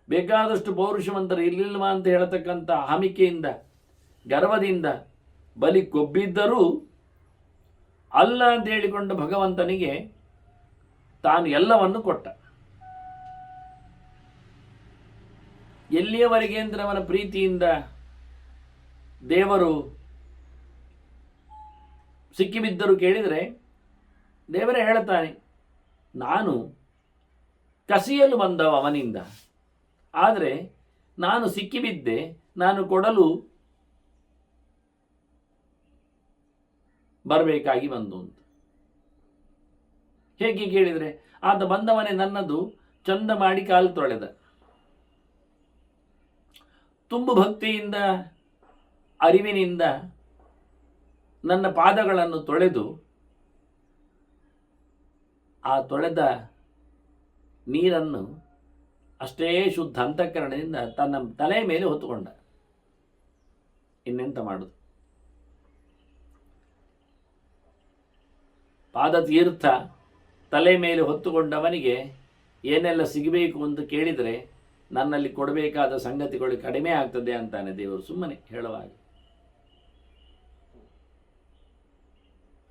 ಬೇಕಾದಷ್ಟು ಪೌರುಷವಂತರು ಇರಲಿಲ್ವಾ ಅಂತ ಹೇಳತಕ್ಕಂಥ ಅಹಮಿಕೆಯಿಂದ, ಗರ್ವದಿಂದ ಬಲಿ ಕೊಬ್ಬಿದ್ದರೂ ಅಲ್ಲ ಅಂತ ಹೇಳಿಕೊಂಡು ಭಗವಂತನಿಗೆ ತಾನು ಎಲ್ಲವನ್ನು ಕೊಟ್ಟ. ಎಲ್ಲಿಯವರೆಗೆ ಅಂದರೆ ಅವನ ಪ್ರೀತಿಯಿಂದ ದೇವರು ಸಿಕ್ಕಿಬಿದ್ದರು ಕೇಳಿದರೆ, ದೇವರೇ ಹೇಳ್ತಾನೆ, ನಾನು ಕಸಿಯಲು ಬಂದವ ಅವನಿಂದ, ಆದರೆ ನಾನು ಸಿಕ್ಕಿಬಿದ್ದೆ, ನಾನು ಕೊಡಲು ಬರಬೇಕಾಗಿ ಬಂದು ಅಂತ. ಹೇಗೆ ಕೇಳಿದರೆ, ಆತ ಬಂದವನೇ ನನ್ನದು ಚಂದ ಮಾಡಿ ಕಾಲು ತೊಳೆದ, ತುಂಬು ಭಕ್ತಿಯಿಂದ ಅರಿವಿನಿಂದ ನನ್ನ ಪಾದಗಳನ್ನು ತೊಳೆದು ಆ ತೊಳೆದ ನೀರನ್ನು ಅಷ್ಟೇ ಶುದ್ಧ ಅಂತಃಕರಣದಿಂದ ತನ್ನ ತಲೆ ಮೇಲೆ ಹೊತ್ತುಕೊಂಡ. ಇನ್ನೆಂತ ಮಾಡುದು? ಪಾದ ತೀರ್ಥ ತಲೆ ಮೇಲೆ ಹೊತ್ತುಕೊಂಡವನಿಗೆ ಏನೆಲ್ಲ ಸಿಗಬೇಕು ಅಂತ ಕೇಳಿದರೆ ನನ್ನಲ್ಲಿ ಕೊಡಬೇಕಾದ ಸಂಗತಿಗಳು ಕಡಿಮೆ ಆಗ್ತದೆ ಅಂತಾನೆ ದೇವರು ಸುಮ್ಮನೆ ಹೇಳುವಾಗ.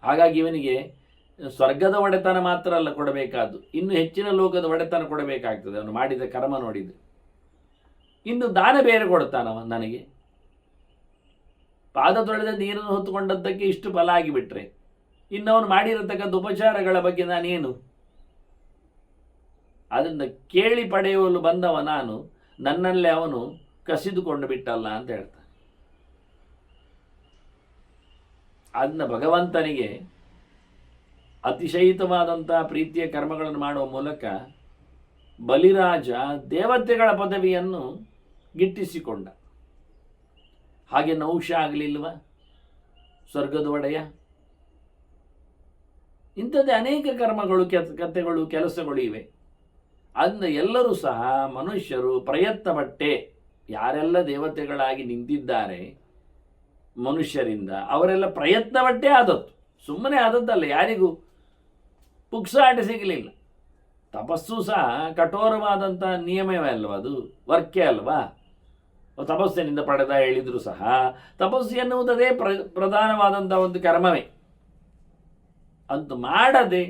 ಹಾಗಾಗಿ ಇವನಿಗೆ ಸ್ವರ್ಗದ ಒಡೆತನ ಮಾತ್ರ ಅಲ್ಲ ಕೊಡಬೇಕಾದ್ದು, ಇನ್ನು ಹೆಚ್ಚಿನ ಲೋಕದ ಒಡೆತನ ಕೊಡಬೇಕಾಗ್ತದೆ ಅವನು ಮಾಡಿದ ಕರ್ಮ ನೋಡಿದ್ದು. ಇನ್ನು ದಾನ ಬೇರೆ ಕೊಡ್ತಾನವ ನನಗೆ. ಪಾದ ತೊಳೆದ ನೀರನ್ನು ಹೊತ್ತುಕೊಂಡದ್ದಕ್ಕೆ ಇಷ್ಟು ಫಲ ಆಗಿಬಿಟ್ರೆ ಇನ್ನು ಅವನು ಮಾಡಿರತಕ್ಕಂಥ ಉಪಚಾರಗಳ ಬಗ್ಗೆ ನಾನೇನು? ಅದರಿಂದ ಕೇಳಿ ಪಡೆಯಲು ಬಂದವ ನಾನು, ನನ್ನಲ್ಲೇ ಅವನು ಕಸಿದುಕೊಂಡು ಬಿಟ್ಟಲ್ಲ ಅಂತ ಹೇಳ್ತಾನೆ. ಅದನ್ನ ಭಗವಂತನಿಗೆ ಅತಿಶಯಿತವಾದಂತಹ ಪ್ರೀತಿಯ ಕರ್ಮಗಳನ್ನು ಮಾಡುವ ಮೂಲಕ ಬಲಿರಾಜ ದೇವತೆಗಳ ಪದವಿಯನ್ನು ಗಿಟ್ಟಿಸಿಕೊಂಡ. ಹಾಗೆ ನೌಷ ಆಗಲಿಲ್ವ ಸ್ವರ್ಗದ ಒಡೆಯ? ಇಂಥದ್ದೇ ಅನೇಕ ಕರ್ಮಗಳು, ಕಥೆಗಳು, ಕೆಲಸಗಳು ಇವೆ. ಅದನ್ನ ಎಲ್ಲರೂ ಸಹ ಮನುಷ್ಯರು ಪ್ರಯತ್ನ ಪಟ್ಟೆ, ಯಾರೆಲ್ಲ ದೇವತೆಗಳಾಗಿ ನಿಂತಿದ್ದಾರೆ ಮನುಷ್ಯರಿಂದ ಅವರೆಲ್ಲ ಪ್ರಯತ್ನ ಪಟ್ಟೆ ಆದದ್ದು, ಸುಮ್ಮನೆ ಆದದ್ದಲ್ಲ. ಯಾರಿಗೂ ಪುಕ್ಸಾಟ ಸಿಗಲಿಲ್ಲ. ತಪಸ್ಸು ಸಹ ಕಠೋರವಾದಂಥ ನಿಯಮವೇ ಅಲ್ವಾ, ಅದು ವರ್ಕೆ ಅಲ್ವಾ. ತಪಸ್ಸಿನಿಂದ ಪಡೆದ ಹೇಳಿದ್ರು ಸಹ ತಪಸ್ಸು ಎನ್ನುವುದೇ ಪ್ರಧಾನವಾದಂಥ ಒಂದು ಕರ್ಮವೇ. ಅಂತೂ ಮಾಡದೆ,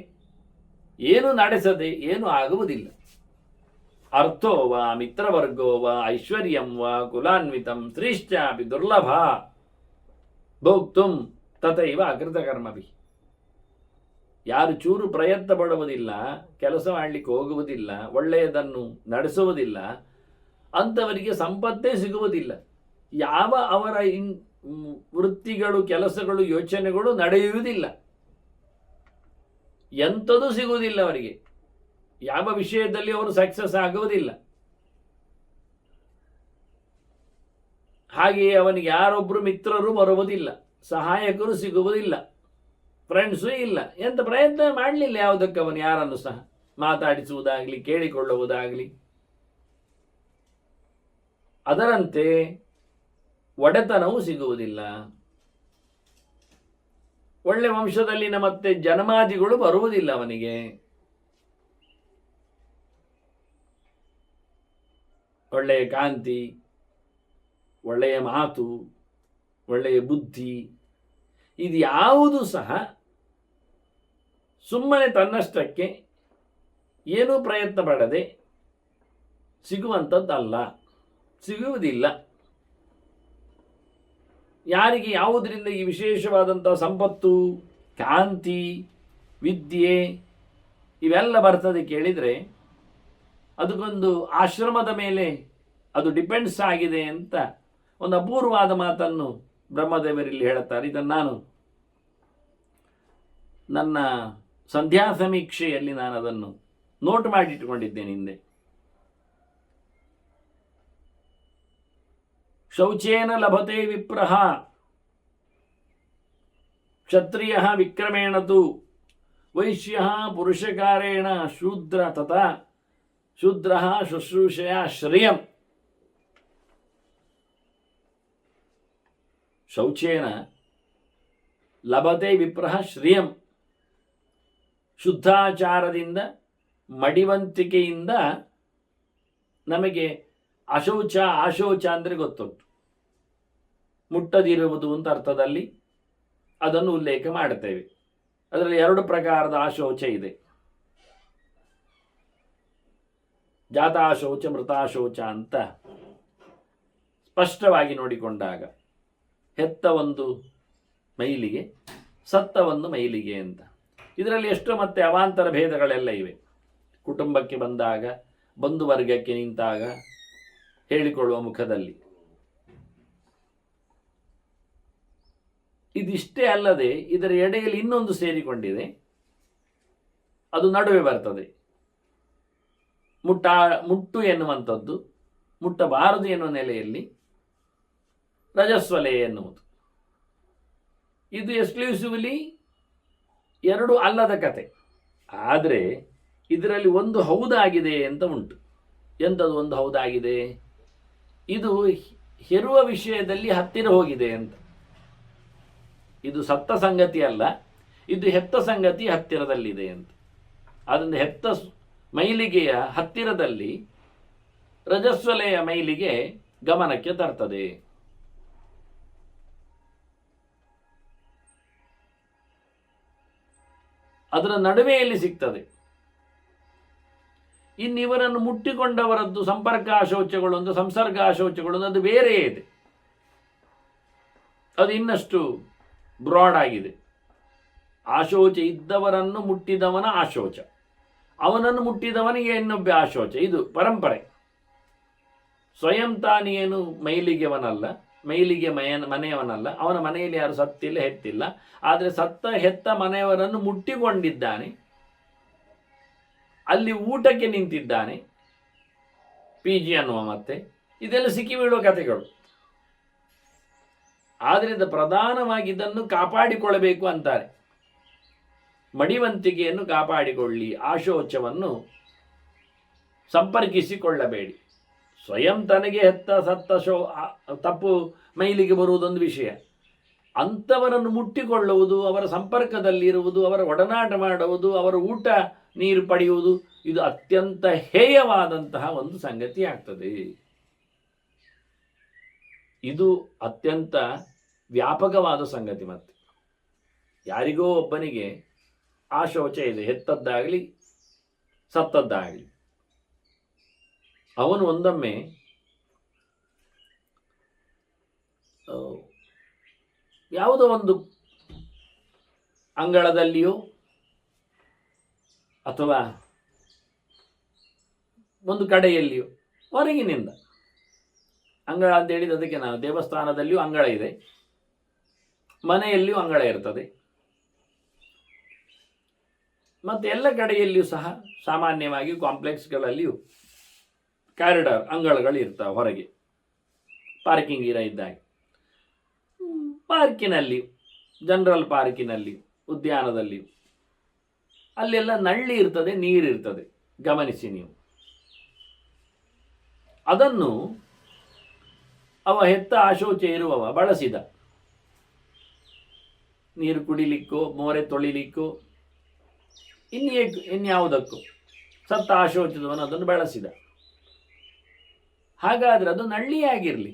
ಏನು ನಡೆಸದೆ ಏನು ಆಗುವುದಿಲ್ಲ. ಅರ್ಥೋ ವಾ ಮಿತ್ರವರ್ಗೋ ವಾ ಐಶ್ವರ್ಯಂ ವಾ ಕುಲಾನ್ವಿತಂ ಶ್ರೀಶ್ಚಾಪಿ ದುರ್ಲಭ ಭೋಕ್ತುಂ ತಥೈವ ಅಕೃತಕರ್ಮಭಿ. ಯಾರು ಚೂರು ಪ್ರಯತ್ನ ಪಡುವುದಿಲ್ಲ, ಕೆಲಸ ಮಾಡಲಿಕ್ಕೆ ಹೋಗುವುದಿಲ್ಲ, ಒಳ್ಳೆಯದನ್ನು ನಡೆಸುವುದಿಲ್ಲ, ಅಂಥವರಿಗೆ ಸಂಪತ್ತೇ ಸಿಗುವುದಿಲ್ಲ. ಯಾವ ಅವರ ವೃತ್ತಿಗಳು, ಕೆಲಸಗಳು, ಯೋಚನೆಗಳು ನಡೆಯುವುದಿಲ್ಲ, ಎಂಥದೂ ಸಿಗುವುದಿಲ್ಲ ಅವರಿಗೆ. ಯಾವ ವಿಷಯದಲ್ಲಿ ಅವರು ಸಕ್ಸಸ್ ಆಗುವುದಿಲ್ಲ. ಹಾಗೆಯೇ ಅವನಿಗೆ ಯಾರೊಬ್ಬರು ಮಿತ್ರರು ಬರುವುದಿಲ್ಲ, ಸಹಾಯಕರು ಸಿಗುವುದಿಲ್ಲ, ಫ್ರೆಂಡ್ಸು ಇಲ್ಲ. ಎಂತ ಪ್ರಯತ್ನ ಮಾಡಲಿಲ್ಲ ಯಾವುದಕ್ಕೆ ಅವನು ಯಾರನ್ನು ಸಹ ಮಾತಾಡಿಸುವುದಾಗಲಿ ಕೇಳಿಕೊಳ್ಳುವುದಾಗಲಿ. ಅದರಂತೆ ಒಡೆತನವೂ ಸಿಗುವುದಿಲ್ಲ. ಒಳ್ಳೆ ವಂಶದಲ್ಲಿನ ಮತ್ತೆ ಜನ್ಮಾದಿಗಳು ಬರುವುದಿಲ್ಲ ಅವನಿಗೆ. ಒಳ್ಳೆಯ ಕಾಂತಿ, ಒಳ್ಳೆಯ ಮಾತು, ಒಳ್ಳೆಯ ಬುದ್ಧಿ, ಇದು ಯಾವುದು ಸಹ ಸುಮ್ಮನೆ ತನ್ನಷ್ಟಕ್ಕೆ ಏನೂ ಪ್ರಯತ್ನ ಪಡದೆ ಸಿಗುವಂಥದ್ದಲ್ಲ, ಸಿಗುವುದಿಲ್ಲ. ಯಾರಿಗೆ ಯಾವುದರಿಂದ ಈ ವಿಶೇಷವಾದಂಥ ಸಂಪತ್ತು, ಕಾಂತಿ, ವಿದ್ಯೆ ಇವೆಲ್ಲ ಬರ್ತದೆ ಕೇಳಿದರೆ ಅದಕ್ಕೊಂದು ಆಶ್ರಮದ ಮೇಲೆ ಅದು ಡಿಪೆಂಡ್ಸ್ ಆಗಿದೆ ಅಂತ ಒಂದು ಅಪೂರ್ವವಾದ ಮಾತನ್ನು ಬ್ರಹ್ಮದೇವರಲ್ಲಿ ಹೇಳುತ್ತಾರೆ. ಇದನ್ನು ನಾನು ನನ್ನ ಸಂಧ್ಯಾ ಸಮೀಕ್ಷೆಯಲ್ಲಿ ನಾನು ಅದನ್ನು ನೋಟ್ ಮಾಡಿಟ್ಟುಕೊಂಡಿದ್ದೇನೆ ಹಿಂದೆ. ಶೌಚೇನ ಲಭತೆ ವಿಪ್ರಃ ಕ್ಷತ್ರಿಯ ವಿಕ್ರಮೇಣ ತು ವೈಶ್ಯ ಪುರುಷಕಾರೇಣ ಶೂದ್ರ ತಥಾ ಶೂದ್ರ ಶುಶ್ರೂಷೆಯ ಶ್ರಿಯಂ. ಶೌಚೇನ ಲಭತೆ ವಿಪ್ರಃ ಶ್ರಿಯಂ. ಶುದ್ಧಾಚಾರದಿಂದ, ಮಡಿವಂತಿಕೆಯಿಂದ ನಮಗೆ ಅಶೌಚ, ಆಶೌಚ ಅಂದರೆ ಗೊತ್ತುಂಟು, ಮುಟ್ಟದಿರುವುದು ಅಂತ ಅರ್ಥದಲ್ಲಿ ಅದನ್ನು ಉಲ್ಲೇಖ ಮಾಡುತ್ತೇವೆ. ಅದರಲ್ಲಿ 2 ಪ್ರಕಾರದ ಆಶೌಚ ಇದೆ. ಜಾತಾಶೌಚ, ಮೃತಾಶೌಚ ಅಂತ ಸ್ಪಷ್ಟವಾಗಿ ನೋಡಿಕೊಂಡಾಗ ಹೆತ್ತ ಒಂದು ಮೈಲಿಗೆ, ಸತ್ತ ಒಂದು ಮೈಲಿಗೆ ಅಂತ. ಇದರಲ್ಲಿ ಎಷ್ಟೋ ಮತ್ತೆ ಅವಾಂತರ ಭೇದಗಳೆಲ್ಲ ಇವೆ. ಕುಟುಂಬಕ್ಕೆ ಬಂದಾಗ, ಬಂಧುವರ್ಗಕ್ಕೆ ನಿಂತಾಗ ಹೇಳಿಕೊಳ್ಳುವ ಮುಖದಲ್ಲಿ. ಇದಿಷ್ಟೇ ಅಲ್ಲದೆ ಇದರ ಎಡೆಯಲ್ಲಿ ಇನ್ನೊಂದು ಸೇರಿಕೊಂಡಿದೆ, ಅದು ನಡುವೆ ಬರ್ತದೆ. ಮುಟ್ಟು ಎನ್ನುವಂಥದ್ದು, ಮುಟ್ಟಬಾರದು ಎನ್ನುವ ನೆಲೆಯಲ್ಲಿ ರಜಸ್ವಲೆ ಎನ್ನುವುದು. ಇದು ಎಕ್ಸ್ಕ್ಲೂಸಿವ್ಲಿ 2 ಅಲ್ಲದ ಕತೆ. ಆದರೆ ಇದರಲ್ಲಿ ಒಂದು ಹೌದಾಗಿದೆ ಅಂತ ಉಂಟು. ಎಂಥದ್ದು ಒಂದು ಹೌದಾಗಿದೆ? ಇದು ಹೆರುವ ವಿಷಯದಲ್ಲಿ ಹತ್ತಿರ ಹೋಗಿದೆ ಅಂತ. ಇದು ಸತ್ತ ಸಂಗತಿ ಅಲ್ಲ, ಇದು ಹೆತ್ತ ಸಂಗತಿ ಹತ್ತಿರದಲ್ಲಿದೆ ಅಂತ. ಅದರಿಂದ ಹೆತ್ತ ಮೈಲಿಗೆಯ ಹತ್ತಿರದಲ್ಲಿ ರಜಸ್ವಲೆಯ ಮೈಲಿಗೆ ಗಮನಕ್ಕೆ ತರ್ತದೆ. ಅದರ ನಡುವೆಯಲ್ಲಿ ಸಿಗ್ತದೆ. ಇನ್ನಿವರನ್ನು ಮುಟ್ಟಿಕೊಂಡವರದ್ದು ಸಂಪರ್ಕ ಶೌಚಗಳು ಅಂತ, ಸಂಸರ್ಗ ಶೌಚಗಳು ಅದು ಬೇರೆ ಇದೆ. ಅದು ಇನ್ನಷ್ಟು ಬ್ರಾಡ್ ಆಗಿದೆ. ಆಶೋಚ ಇದ್ದವರನ್ನು ಮುಟ್ಟಿದವನ ಆಶೋಚ, ಅವನನ್ನು ಮುಟ್ಟಿದವನಿಗೆ ಇನ್ನೊಬ್ಬ ಆಶೋಚ. ಇದು ಪರಂಪರೆ. ಸ್ವಯಂ ತಾನೇನು ಮೈಲಿಗೆವನಲ್ಲ, ಮೈಲಿಗೆ ಮನೆಯವನಲ್ಲ. ಅವನ ಮನೆಯಲ್ಲಿ ಯಾರು ಸತ್ತಿಲ್ಲ, ಹೆತ್ತಿಲ್ಲ. ಆದರೆ ಸತ್ತ ಹೆತ್ತ ಮನೆಯವರನ್ನು ಮುಟ್ಟಿಕೊಂಡಿದ್ದಾನೆ, ಅಲ್ಲಿ ಊಟಕ್ಕೆ ನಿಂತಿದ್ದಾನೆ, PG ಅನ್ನುವ. ಮತ್ತೆ ಇದೆಲ್ಲ ಸಿಕ್ಕಿ ಬೀಳುವ ಕಥೆಗಳು. ಆದ್ದರಿಂದ ಪ್ರಧಾನವಾಗಿ ಇದನ್ನು ಕಾಪಾಡಿಕೊಳ್ಳಬೇಕು ಅಂತಾರೆ. ಮಡಿವಂತಿಕೆಯನ್ನು ಕಾಪಾಡಿಕೊಳ್ಳಿ, ಆಶೋಚವನ್ನು ಸಂಪರ್ಕಿಸಿಕೊಳ್ಳಬೇಡಿ. ಸ್ವಯಂ ತನಗೆ ಹೆತ್ತ ಸತ್ತ ತಪ್ಪು ಮೈಲಿಗೆ ಬರುವುದೊಂದು ವಿಷಯ. ಅಂಥವರನ್ನು ಮುಟ್ಟಿಕೊಳ್ಳುವುದು, ಅವರ ಸಂಪರ್ಕದಲ್ಲಿರುವುದು, ಅವರ ಒಡನಾಟ ಮಾಡುವುದು, ಅವರ ಊಟ ನೀರು ಪಡೆಯುವುದು, ಇದು ಅತ್ಯಂತ ಹೇಯವಾದಂತಹ ಒಂದು ಸಂಗತಿ ಆಗ್ತದೆ. ಇದು ಅತ್ಯಂತ ವ್ಯಾಪಕವಾದ ಸಂಗತಿ. ಮತ್ತೆ ಯಾರಿಗೋ ಒಬ್ಬನಿಗೆ ಆ ಶೌಚ ಇದೆ, ಹೆತ್ತದ್ದಾಗಲಿ ಸತ್ತದ್ದಾಗಲಿ. ಅವನು ಒಂದೊಮ್ಮೆ ಯಾವುದೋ ಒಂದು ಅಂಗಳದಲ್ಲಿಯೋ ಅಥವಾ ಒಂದು ಕಡೆಯಲ್ಲಿಯೋ ಹೊರಗಿನಿಂದ, ಅಂಗಳ ಅಂತ ಹೇಳಿದ ಅದಕ್ಕೆ ನಾವು ದೇವಸ್ಥಾನದಲ್ಲಿಯೂ ಅಂಗಳ ಇದೆ, ಮನೆಯಲ್ಲಿಯೂ ಅಂಗಳ ಇರ್ತದೆ, ಮತ್ತು ಎಲ್ಲ ಕಡೆಯಲ್ಲಿಯೂ ಸಹ ಸಾಮಾನ್ಯವಾಗಿ ಕಾಂಪ್ಲೆಕ್ಸ್ಗಳಲ್ಲಿಯೂ ಕಾರಿಡಾರ್ ಅಂಗಳಗಳು ಇರ್ತಾವೆ ಹೊರಗೆ, ಪಾರ್ಕಿಂಗ್ ಇದ್ದಾಗೆ. ಪಾರ್ಕಿನಲ್ಲಿ, ಜನರಲ್ ಪಾರ್ಕಿನಲ್ಲಿ, ಉದ್ಯಾನದಲ್ಲಿ ಅಲ್ಲೆಲ್ಲ ನಳ್ಳಿ ಇರ್ತದೆ, ನೀರಿರ್ತದೆ. ಗಮನಿಸಿ ನೀವು. ಅದನ್ನು ಅವ ಹೆತ್ತ ಆಶೋಚ ಇರುವವ ಬಳಸಿದ. ನೀರು ಕುಡಿಲಿಕ್ಕೋ, ಮೋರೆ ತೊಳಿಲಿಕ್ಕೋ, ಇನ್ಯಾವುದಕ್ಕೂ ಸತ್ತ ಆಶೋಚದವನು ಅದನ್ನು ಬಳಸಿದ. ಹಾಗಾದರೆ ಅದು ನಳ್ಳಿಯಾಗಿರಲಿ,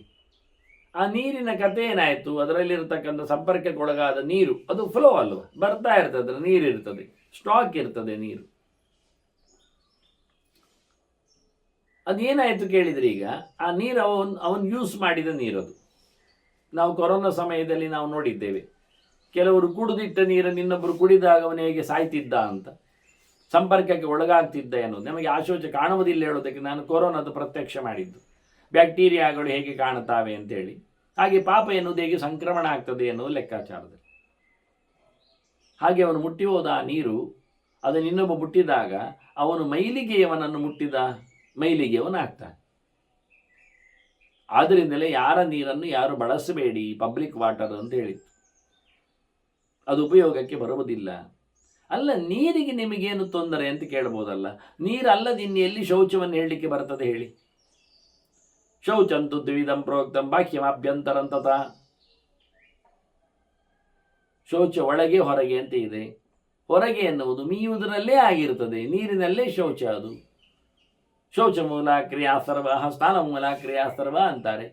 ಆ ನೀರಿನ ಕಥೆ ಏನಾಯಿತು? ಅದರಲ್ಲಿರ್ತಕ್ಕಂಥ ಸಂಪರ್ಕಕ್ಕೊಳಗಾದ ನೀರು ಅದು ಫ್ಲೋ ಅಲ್ವ, ಬರ್ತಾ ಇರ್ತದೆ, ಅದರ ನೀರಿರ್ತದೆ, ಸ್ಟಾಕ್ ಇರ್ತದೆ ನೀರು. ಅದೇನಾಯಿತು ಕೇಳಿದರೆ, ಈಗ ಆ ನೀರು ಅವನು ಯೂಸ್ ಮಾಡಿದ ನೀರದು. ನಾವು ಕೊರೋನಾ ಸಮಯದಲ್ಲಿ ನಾವು ನೋಡಿದ್ದೇವೆ, ಕೆಲವರು ಕುಡಿದಿಟ್ಟ ನೀರನ್ನು ಇನ್ನೊಬ್ಬರು ಕುಡಿದಾಗ ಅವನು ಹೇಗೆ ಸಾಯ್ತಿದ್ದ ಅಂತ, ಸಂಪರ್ಕಕ್ಕೆ ಒಳಗಾಗ್ತಿದ್ದ ಅನ್ನೋದು ನಮಗೆ ಆಶೋಚ ಕಾಣುವುದಿಲ್ಲ. ಹೇಳೋದಕ್ಕೆ ನಾನು ಕೊರೋನಾದ ಪ್ರತ್ಯಕ್ಷ ಮಾಡಿದ್ದು, ಬ್ಯಾಕ್ಟೀರಿಯಾಗಳು ಹೇಗೆ ಕಾಣುತ್ತಾವೆ ಅಂತೇಳಿ, ಹಾಗೆ ಪಾಪ ಎನ್ನುವುದು ಹೇಗೆ ಸಂಕ್ರಮಣ ಆಗ್ತದೆ ಎನ್ನುವುದು ಲೆಕ್ಕಾಚಾರದಲ್ಲಿ. ಹಾಗೆ ಅವನು ಮುಟ್ಟಿ ಹೋದ ಆ ನೀರು, ಅದನ್ನು ಇನ್ನೊಬ್ಬ ಮುಟ್ಟಿದಾಗ ಅವನು ಮೈಲಿಗೆಯವನನ್ನು ಮುಟ್ಟಿದ ಮೈಲಿಗೆಯವನಾಗ್ತಾನೆ. ಆದ್ದರಿಂದಲೇ ಯಾರ ನೀರನ್ನು ಯಾರು ಬಳಸಬೇಡಿ, ಪಬ್ಲಿಕ್ ವಾಟರ್ ಅಂತ ಹೇಳಿತ್ತು. ಅದು ಉಪಯೋಗಕ್ಕೆ ಬರುವುದಿಲ್ಲ. ಅಲ್ಲ, ನೀರಿಗೆ ನಿಮಗೇನು ತೊಂದರೆ ಅಂತ ಕೇಳ್ಬೋದಲ್ಲ. ನೀರಲ್ಲದ ಇನ್ನು ಎಲ್ಲಿ ಶೌಚವನ್ನು ಹೇಳಲಿಕ್ಕೆ ಬರ್ತದೆ ಹೇಳಿ? ಶೌಚಂತು ದ್ವಿಧಂ ಪ್ರೋಕ್ತಂ ಬಾಹ್ಯಮಾಭ್ಯಂತರಂತತ. ಶೌಚ ಒಳಗೆ ಹೊರಗೆ ಅಂತ ಇದೆ. ಹೊರಗೆ ಎನ್ನುವುದು ಮೀಯುವುದರಲ್ಲೇ ಆಗಿರ್ತದೆ, ನೀರಿನಲ್ಲೇ ಶೌಚ. ಅದು ಶೌಚ ಮೂಲ ಕ್ರಿಯಾ ಸರ್ವ, ಸ್ನಾನ ಮೂಲ ಕ್ರಿಯಾ ಸರ್ವ ಅಂತಾರೆ.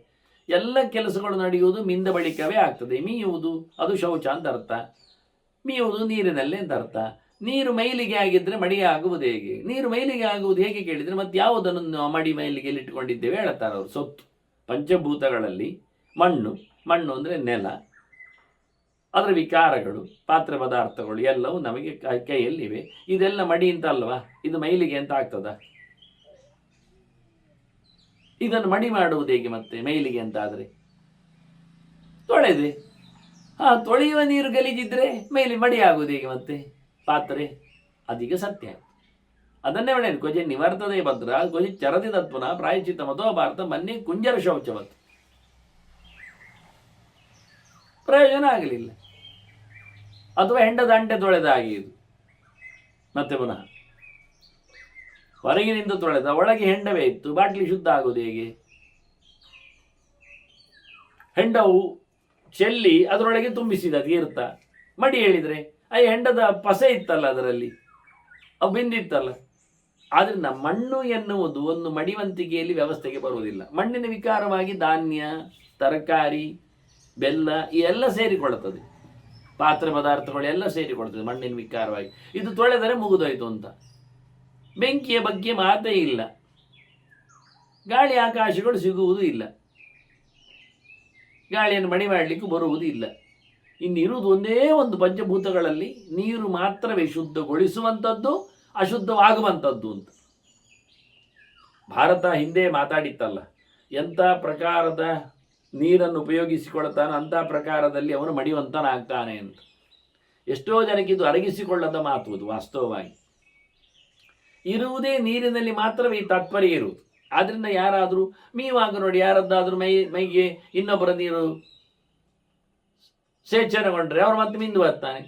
ಎಲ್ಲ ಕೆಲಸಗಳು ನಡೆಯುವುದು ಮಿಂದ ಬಳಿಕವೇ ಆಗ್ತದೆ. ಮೀಯುವುದು ಅದು ಶೌಚ ಅಂತ ಅರ್ಥ, ಮೀಯುವುದು ನೀರಿನಲ್ಲೇ ಅಂತ ಅರ್ಥ. ನೀರು ಮೈಲಿಗೆ ಆಗಿದ್ದರೆ ಮಡಿ ಆಗುವುದು ಹೇಗೆ? ನೀರು ಮೈಲಿಗೆ ಆಗುವುದು ಹೇಗೆ ಕೇಳಿದರೆ, ಮತ್ತೆ ಯಾವುದನ್ನು ಮಡಿ ಮೈಲಿಗೆಯಲ್ಲಿ ಇಟ್ಟುಕೊಂಡಿದ್ದೇವೆ ಹೇಳ್ತಾರೆ ಅವರು. ಸೊತ್ತು ಪಂಚಭೂತಗಳಲ್ಲಿ ಮಣ್ಣು, ಮಣ್ಣು ಅಂದರೆ ನೆಲ, ಅದರ ವಿಕಾರಗಳು, ಪಾತ್ರ ಪದಾರ್ಥಗಳು ಎಲ್ಲವೂ ನಮಗೆ ಕೈಯಲ್ಲಿವೆ. ಇದೆಲ್ಲ ಮಡಿ ಅಂತ ಅಲ್ವಾ? ಇದು ಮೈಲಿಗೆ ಅಂತ ಆಗ್ತದ? ಇದನ್ನು ಮಡಿ ಮಾಡುವುದು ಹೇಗೆ ಮತ್ತೆ ಮೈಲಿಗೆ ಅಂತ ಆದರೆ? ತೊಳೆದೆ, ತೊಳೆಯುವ ನೀರು ಗಲೀಜಿದ್ರೆ ಮಡಿ ಆಗುವುದು ಹೇಗೆ ಮತ್ತೆ ಪಾತ್ರೆ? ಅದೀಗ ಸತ್ಯ. ಅದನ್ನೇ ಒಳ್ಳೆಯದು. ಕ್ವಚಿ ನಿವರ್ತದೆ ಭದ್ರ ಕ್ವಚಿ ಚರತಿ ತತ್ವನ ಪ್ರಾಯಚಿತ್ತ ಮತೋ ಭಾರತ ಮನ್ನೆ ಕುಂಜರ ಶೌಚವತ್ತು. ಪ್ರಯೋಜನ ಆಗಲಿಲ್ಲ. ಅಥವಾ ಹೆಂಡದ ಅಂಟೆ ತೊಳೆದ ಹಾಗೆ ಇದು. ಮತ್ತೆ ಪುನಃ ಹೊರಗಿನಿಂದ ತೊಳೆದ, ಒಳಗೆ ಹೆಂಡವೇ ಇತ್ತು, ಬಾಟ್ಲಿ ಶುದ್ಧ ಆಗುವುದು ಹೇಗೆ? ಹೆಂಡವು ಚೆಲ್ಲಿ ಅದರೊಳಗೆ ತುಂಬಿಸಿದ ತೀರ್ಥ, ಮಡಿ ಹೇಳಿದರೆ ಹೆಂಡದ ಪಸೆ ಇತ್ತಲ್ಲ, ಅದರಲ್ಲಿ ಅವು ಬಿಂದಿತ್ತಲ್ಲ. ಆದ್ರಿಂದ ಮಣ್ಣು ಎನ್ನುವುದು ಒಂದು ಮಡಿವಂತಿಕೆಯಲ್ಲಿ ವ್ಯವಸ್ಥೆಗೆ ಬರುವುದಿಲ್ಲ. ಮಣ್ಣಿನ ವಿಕಾರವಾಗಿ ಧಾನ್ಯ, ತರಕಾರಿ, ಬೆಲ್ಲ ಈ ಎಲ್ಲ ಸೇರಿಕೊಳ್ಳುತ್ತದೆ. ಪಾತ್ರೆ ಪದಾರ್ಥಗಳೆಲ್ಲ ಸೇರಿಕೊಳ್ತದೆ ಮಣ್ಣಿನ ವಿಕಾರವಾಗಿ. ಇದು ತೊಳೆದರೆ ಮುಗಿದೋಯ್ತು ಅಂತ. ಬೆಂಕಿಯ ಬಗ್ಗೆ ಮಾತೇ ಇಲ್ಲ, ಗಾಳಿ ಆಕಾಶಗಳು ಸಿಗುವುದೂ ಇಲ್ಲ, ಗಾಳಿಯನ್ನು ಮಡಿ ಮಾಡಲಿಕ್ಕೂ ಬರುವುದೂ ಇಲ್ಲ. ಇನ್ನಿರುವುದು ಒಂದೇ ಒಂದು ಪಂಚಭೂತಗಳಲ್ಲಿ ನೀರು ಮಾತ್ರವೇ ಶುದ್ಧಗೊಳಿಸುವಂಥದ್ದು, ಅಶುದ್ಧವಾಗುವಂಥದ್ದು ಅಂತ. ಭಾರತ ಹಿಂದೆ ಮಾತಾಡಿತ್ತಲ್ಲ, ಎಂಥ ಪ್ರಕಾರದ ನೀರನ್ನು ಉಪಯೋಗಿಸಿಕೊಳ್ತಾನೆ ಅಂಥ ಪ್ರಕಾರದಲ್ಲಿ ಅವನು ಮಡಿವಂತನಾಗ್ತಾನೆ ಅಂತ. ಎಷ್ಟೋ ಜನಕ್ಕೆ ಇದು ಅರಗಿಸಿಕೊಳ್ಳದ ಮಾತು ಅದು. ವಾಸ್ತವವಾಗಿ ಇರುವುದೇ ನೀರಿನಲ್ಲಿ ಮಾತ್ರವೇ ಈ ತಾತ್ಪರ್ಯ ಇರುವುದು. ಆದ್ದರಿಂದ ಯಾರಾದರೂ ಮೀವಾಗ ನೋಡಿ, ಯಾರದ್ದಾದರೂ ಮೈಗೆ ಇನ್ನೊಬ್ಬರ ನೀರು ಸೇಚನೆಗೊಂಡ್ರೆ ಅವರು ಮತ್ತೆ ಮಿಂದು ಬರ್ತಾನೆ.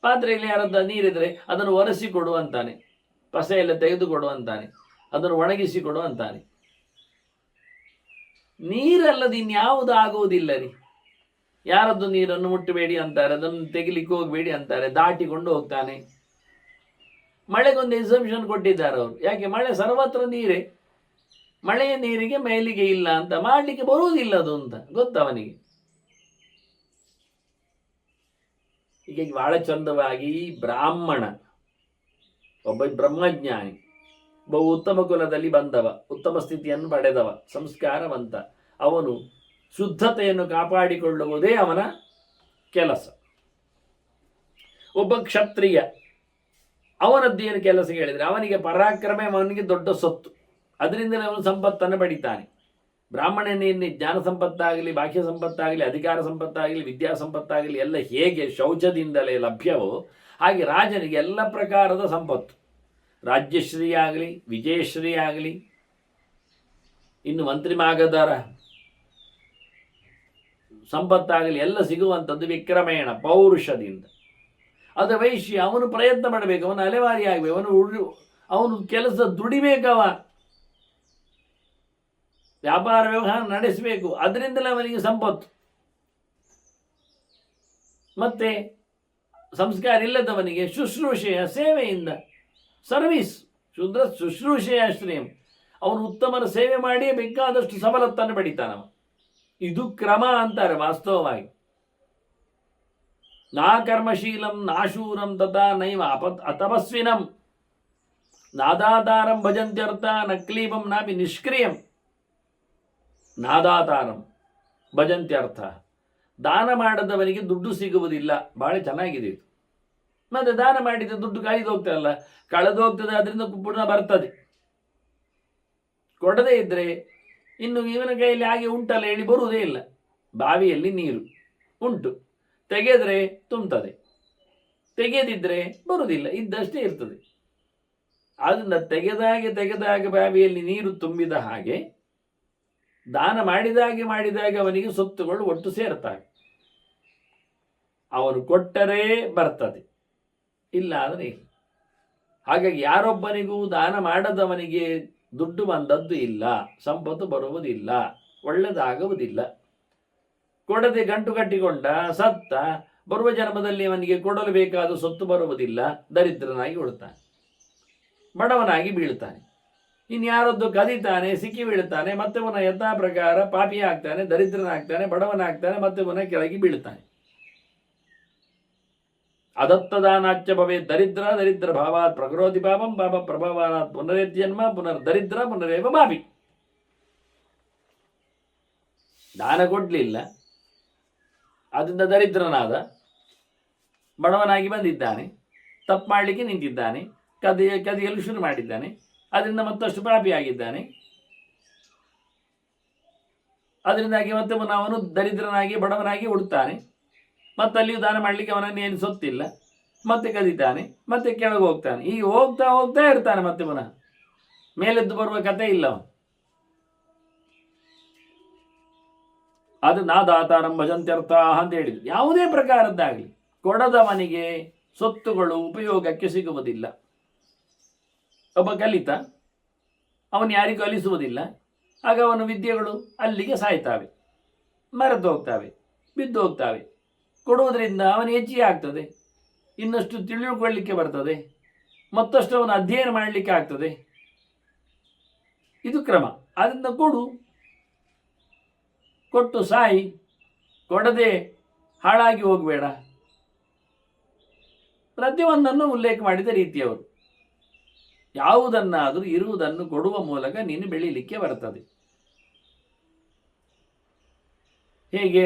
ಪಾತ್ರೆಯಲ್ಲಿ ಯಾರದ್ದ ನೀರಿದ್ರೆ ಅದನ್ನು ಒರೆಸಿಕೊಡು ಅಂತಾನೆ, ಪಸೆಯೆಲ್ಲ ತೆಗೆದುಕೊಡು ಅಂತಾನೆ, ಅದನ್ನು ಒಣಗಿಸಿಕೊಡು ಅಂತಾನೆ. ನೀರಲ್ಲದ ಇನ್ಯಾವುದು ಆಗುವುದಿಲ್ಲ ರೀ. ಯಾರದ್ದು ನೀರನ್ನು ಮುಟ್ಟಬೇಡಿ ಅಂತಾರೆ, ಅದನ್ನು ತೆಗಿಲಿಕ್ಕೆ ಹೋಗಬೇಡಿ ಅಂತಾರೆ, ದಾಟಿಕೊಂಡು ಹೋಗ್ತಾನೆ. ಮಳೆಗೊಂದು ಎಕ್ಸಂಪ್ಷನ್ ಕೊಟ್ಟಿದ್ದಾರೆ ಅವರು. ಯಾಕೆ? ಮಳೆ ಸರ್ವತ್ರ ನೀರೇ, ಮಳೆಯ ನೀರಿಗೆ ಮೇಲಿಗೆ ಇಲ್ಲ ಅಂತ, ಮಾಡಲಿಕ್ಕೆ ಬರುವುದಿಲ್ಲ ಅದು ಅಂತ ಗೊತ್ತವನಿಗೆ. ಈಗ ಬಹಳ ಚಂದವಾಗಿ ಬ್ರಾಹ್ಮಣ, ಒಬ್ಬ ಬ್ರಹ್ಮಜ್ಞಾನಿ, ಬಹು ಉತ್ತಮ ಕುಲದಲ್ಲಿ ಬಂದವ, ಉತ್ತಮ ಸ್ಥಿತಿಯನ್ನು ಪಡೆದವ, ಸಂಸ್ಕಾರವಂತ, ಅವನು ಶುದ್ಧತೆಯನ್ನು ಕಾಪಾಡಿಕೊಳ್ಳುವುದೇ ಅವನ ಕೆಲಸ. ಒಬ್ಬ ಕ್ಷತ್ರಿಯ, ಅವನದ್ದೇನು ಕೆಲಸ ಹೇಳಿದರೆ ಅವನಿಗೆ ಪರಾಕ್ರಮ, ಅವನಿಗೆ ದೊಡ್ಡ ಸೊತ್ತು, ಅದರಿಂದಲೇ ಅವನು ಸಂಪತ್ತನ್ನು ಪಡಿತಾನೆ. ಬ್ರಾಹ್ಮಣನೇನು ಜ್ಞಾನ ಸಂಪತ್ತಾಗಲಿ, ಬಾಹ್ಯ ಸಂಪತ್ತಾಗಲಿ, ಅಧಿಕಾರ ಸಂಪತ್ತಾಗಲಿ, ವಿದ್ಯಾ ಸಂಪತ್ತಾಗಲಿ ಎಲ್ಲ ಹೇಗೆ ಶೌಚದಿಂದಲೇ ಲಭ್ಯವೋ ಹಾಗೆ ರಾಜನಿಗೆ ಎಲ್ಲ ಪ್ರಕಾರದ ಸಂಪತ್ತು, ರಾಜ್ಯಶ್ರೀ ಆಗಲಿ, ವಿಜಯಶ್ರೀ ಆಗಲಿ, ಇನ್ನು ಮಂತ್ರಿಮಾಗದರ ಸಂಪತ್ತಾಗಲಿ ಎಲ್ಲ ಸಿಗುವಂಥದ್ದು ವಿಕ್ರಮೇಣ, ಪೌರುಷದಿಂದ. ಅದ ವೈಶ್ಯ, ಅವನು ಪ್ರಯತ್ನ ಮಾಡಬೇಕು, ಅವನು ಅಲೆವಾರಿ ಆಗಬೇಕು, ಅವನು ಕೆಲಸ ದುಡಿಬೇಕವ, ವ್ಯಾಪಾರ ವ್ಯವಹಾರ ನಡೆಸಬೇಕು, ಅದರಿಂದಲೇ ಅವನಿಗೆ ಸಂಪತ್ತು. ಮತ್ತೆ ಸಂಸ್ಕಾರ ಇಲ್ಲದವನಿಗೆ ಶುಶ್ರೂಷೆಯ ಸೇವೆಯಿಂದ, ಸರ್ವಿಸ್ ಶುದ್ಧ ಶುಶ್ರೂಷೆಯ ಶ್ರೇಯಂ, ಅವನು ಉತ್ತಮರ ಸೇವೆ ಮಾಡಿಯೇ ಬೇಕಾದಷ್ಟು ಸಬಲತ್ತನ್ನು ಪಡಿತಾನವ. ಇದು ಕ್ರಮ ಅಂತಾರೆ ವಾಸ್ತವವಾಗಿ. ನಾ ಕರ್ಮಶೀಲಂ ನಾಶೂರಂ ತಥಾ ನೈವ ಅತಪಸ್ವಿನಂ ನಾದಾತಾರಂ ಭಜಂತ್ಯರ್ಥ ನಕ್ಲೀಬಂ ನಾಪಿ ನಿಷ್ಕ್ರಿಯಂ. ನಾದಾತಾರಂ ಭಜಂತ್ಯರ್ಥ, ದಾನ ಮಾಡದವನಿಗೆ ದುಡ್ಡು ಸಿಗುವುದಿಲ್ಲ. ಬಹಳ ಚೆನ್ನಾಗಿದೆ ಇದು. ಮತ್ತೆ ದಾನ ಮಾಡಿದ ದುಡ್ಡು ಕಳೆದೋಗ್ತದಲ್ಲ, ಕಳೆದೋಗ್ತದೆ, ಅದರಿಂದ ಪುನಃ ಬರ್ತದೆ. ಕೊಡದೇ ಇದ್ರೆ ಇನ್ನು ಇವನ ಕೈಯಲ್ಲಿ ಹಾಗೆ ಉಂಟಲ್ಲ ಹೇಳಿ ಬರುವುದೇ ಇಲ್ಲ. ಬಾವಿಯಲ್ಲಿ ನೀರು ಉಂಟು, ತೆಗೆದ್ರೆ ತುಂಬುತ್ತದೆ, ತೆಗೆದಿದ್ರೆ ಬರುವುದಿಲ್ಲ, ಇದ್ದಷ್ಟೇ ಇರ್ತದೆ. ಅದನ್ನ ತೆಗೆದಾಗ ಬಾವಿಯಲ್ಲಿ ನೀರು ತುಂಬಿದ ಹಾಗೆ ದಾನ ಮಾಡಿದಾಗ ಅವನಿಗೆ ಸೊತ್ತುಗಳು ಒಟ್ಟು ಸೇರ್ತವೆ. ಅವನು ಕೊಟ್ಟರೆ ಬರ್ತದೆ, ಇಲ್ಲ ಆದರೆ ಇಲ್ಲ. ಹಾಗಾಗಿ ಯಾರೊಬ್ಬನಿಗೂ ದಾನ ಮಾಡದವನಿಗೆ ದುಡ್ಡು ಬಂದದ್ದು ಇಲ್ಲ, ಸಂಪತ್ತು ಬರುವುದಿಲ್ಲ, ಒಳ್ಳೆದಾಗುವುದಿಲ್ಲ. ಕೊಡದೆ ಗಂಟು ಕಟ್ಟಿಕೊಂಡ ಸತ್ತ, ಬರುವ ಜನ್ಮದಲ್ಲಿ ಅವನಿಗೆ ಕೊಡಲು ಬೇಕಾದ ಸೊತ್ತು ಬರುವುದಿಲ್ಲ, ದರಿದ್ರನಾಗಿ ಉಳ್ತಾನೆ, ಬಡವನಾಗಿ ಬೀಳ್ತಾನೆ. ಇನ್ಯಾರದ್ದು ಕದೀತಾನೆ, ಸಿಕ್ಕಿ ಬೀಳ್ತಾನೆ, ಮತ್ತೆ ಪುನಃ ಯಥಾ ಪ್ರಕಾರ ಪಾಪಿ ಆಗ್ತಾನೆ, ದರಿದ್ರನಾಗ್ತಾನೆ, ಬಡವನಾಗ್ತಾನೆ, ಮತ್ತೆ ಪುನಃ ಕೆಳಗೆ ಬೀಳ್ತಾನೆ. ಅದತ್ತದಾನಾಚ್ಯ ಭವೇ ದರಿದ್ರ ಭಾವಾತ್ ಪ್ರಕರೋತಿ ಪಾಪಂ ಪಾಪ ಪ್ರಭಾವಾತ್ ಪುನರೇತ್ಯನ್ಮ ಪುನರ್ದರಿದ್ರ ಪುನರೇವ ಪಾಪಿ. ದಾನ ಕೊಡ್ಲಿಲ್ಲ, ಅದರಿಂದ ದರಿದ್ರನಾದ, ಬಡವನಾಗಿ ಬಂದಿದ್ದಾನೆ, ತಪ್ಪು ಮಾಡಲಿಕ್ಕೆ ನಿಂತಿದ್ದಾನೆ, ಕದಿಯಲು ಶುರು ಮಾಡಿದ್ದಾನೆ, ಅದರಿಂದ ಮತ್ತಷ್ಟು ಪಾಪಿಯಾಗಿದ್ದಾನೆ. ಅದರಿಂದಾಗಿ ಮತ್ತೆ ಅವನು ದರಿದ್ರನಾಗಿ ಬಡವನಾಗಿ ಉಡ್ತಾನೆ, ಮತ್ತಲ್ಲಿಯೂ ದಾನ ಮಾಡಲಿಕ್ಕೆ ಅವನನ್ನೇನು ಸೊತ್ತಿಲ್ಲ, ಮತ್ತೆ ಕದೀತಾನೆ, ಮತ್ತೆ ಕೆಳಗೆ ಹೋಗ್ತಾನೆ. ಈಗ ಹೋಗ್ತಾ ಇರ್ತಾನೆ, ಮತ್ತೆ ಪುನಃ ಮೇಲೆದ್ದು ಬರುವ ಕತೆ ಇಲ್ಲ. ಅದು ನಾದಾತಾರಂ ಭಜಂತ್ಯರ್ಥ ಅಂತ ಹೇಳಿದ್ರು. ಯಾವುದೇ ಪ್ರಕಾರದ್ದಾಗಲಿ ಕೊಡದವನಿಗೆ ಸೊತ್ತುಗಳು ಉಪಯೋಗಕ್ಕೆ ಸಿಗುವುದಿಲ್ಲ. ಒಬ್ಬ ಕಲಿತ, ಅವನು ಯಾರಿಗೂ ಕಲಿಸುವುದಿಲ್ಲ, ಆಗ ಅವನ ವಿದ್ಯೆಗಳು ಅಲ್ಲಿಗೆ ಸಾಯ್ತಾವೆ, ಮರೆತು ಹೋಗ್ತಾವೆ, ಬಿದ್ದು ಹೋಗ್ತಾವೆ. ಕೊಡುವುದರಿಂದ ಅವನು ಹೆಚ್ಚಿಗೆ ಆಗ್ತದೆ, ಇನ್ನಷ್ಟು ತಿಳಿದುಕೊಳ್ಳಲಿಕ್ಕೆ ಬರ್ತದೆ, ಮತ್ತಷ್ಟು ಅವನು ಅಧ್ಯಯನ ಮಾಡಲಿಕ್ಕೆ ಆಗ್ತದೆ. ಇದು ಕ್ರಮ. ಅದರಿಂದ ಕೊಟ್ಟು ಸಾಯಿ, ಕೊಡದೆ ಹಾಳಾಗಿ ಹೋಗಬೇಡ. ಪ್ರತಿಯೊಂದನ್ನು ಉಲ್ಲೇಖ ಮಾಡಿದ ರೀತಿಯವರು. ಯಾವುದನ್ನಾದರೂ ಇರುವುದನ್ನು ಕೊಡುವ ಮೂಲಕ ನೀನು ಬೆಳೀಲಿಕ್ಕೆ ಬರ್ತದೆ. ಹೇಗೆ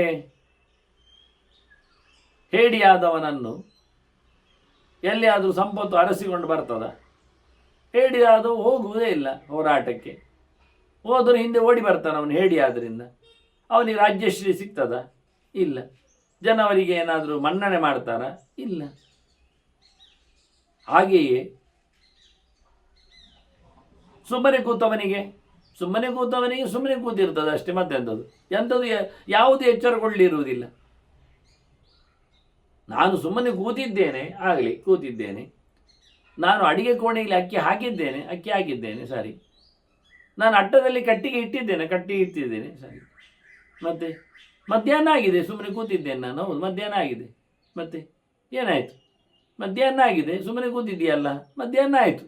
ಹೇಡಿಯಾದವನನ್ನು ಎಲ್ಲಿಯಾದರೂ ಸಂಪತ್ತು ಅರಸಿಕೊಂಡು ಬರ್ತದ? ಹೇಡಿಯಾದವು ಹೋಗುವುದೇ ಇಲ್ಲ ಹೋರಾಟಕ್ಕೆ. ಹೋದರೂ ಹಿಂದೆ ಓಡಿ ಬರ್ತಾನೆ ಅವನು ಹೇಡಿ ಆದ್ರಿಂದ. ಅವನಿಗೆ ರಾಜ್ಯಶ್ರೀ ಸಿಗ್ತದ? ಇಲ್ಲ. ಜನವರಿಗೆ ಏನಾದರೂ ಮನ್ನಣೆ ಮಾಡ್ತಾರ? ಇಲ್ಲ. ಹಾಗೆಯೇ ಸುಮ್ಮನೆ ಕೂತವನಿಗೆ ಸುಮ್ಮನೆ ಕೂತಿರ್ತದೆ ಅಷ್ಟೇ, ಮತ್ತೆಂಥದ್ದು ಯಾವುದು ಎಚ್ಚರಗೊಳ್ಳಿರುವುದಿಲ್ಲ. ನಾನು ಸುಮ್ಮನೆ ಕೂತಿದ್ದೇನೆ, ನಾನು ಅಡಿಗೆ ಕೋಣೆಯಲ್ಲಿ ಅಕ್ಕಿ ಹಾಕಿದ್ದೇನೆ ಸರಿ. ನಾನು ಅಟ್ಟದಲ್ಲಿ ಕಟ್ಟಿ ಇಟ್ಟಿದ್ದೇನೆ ಸರಿ. ಮತ್ತೆ ಮಧ್ಯಾಹ್ನ ಆಗಿದೆ, ಸುಮ್ಮನೆ ಕೂತಿದ್ದೇನೆ ನಾನು. ಹೌದು, ಮಧ್ಯಾಹ್ನ ಆಗಿದೆ. ಮತ್ತೆ ಏನಾಯಿತು? ಮಧ್ಯಾಹ್ನ ಆಗಿದೆ, ಸುಮ್ಮನೆ ಕೂತಿದ್ದೀಯಲ್ಲ, ಮಧ್ಯಾಹ್ನ ಆಯಿತು.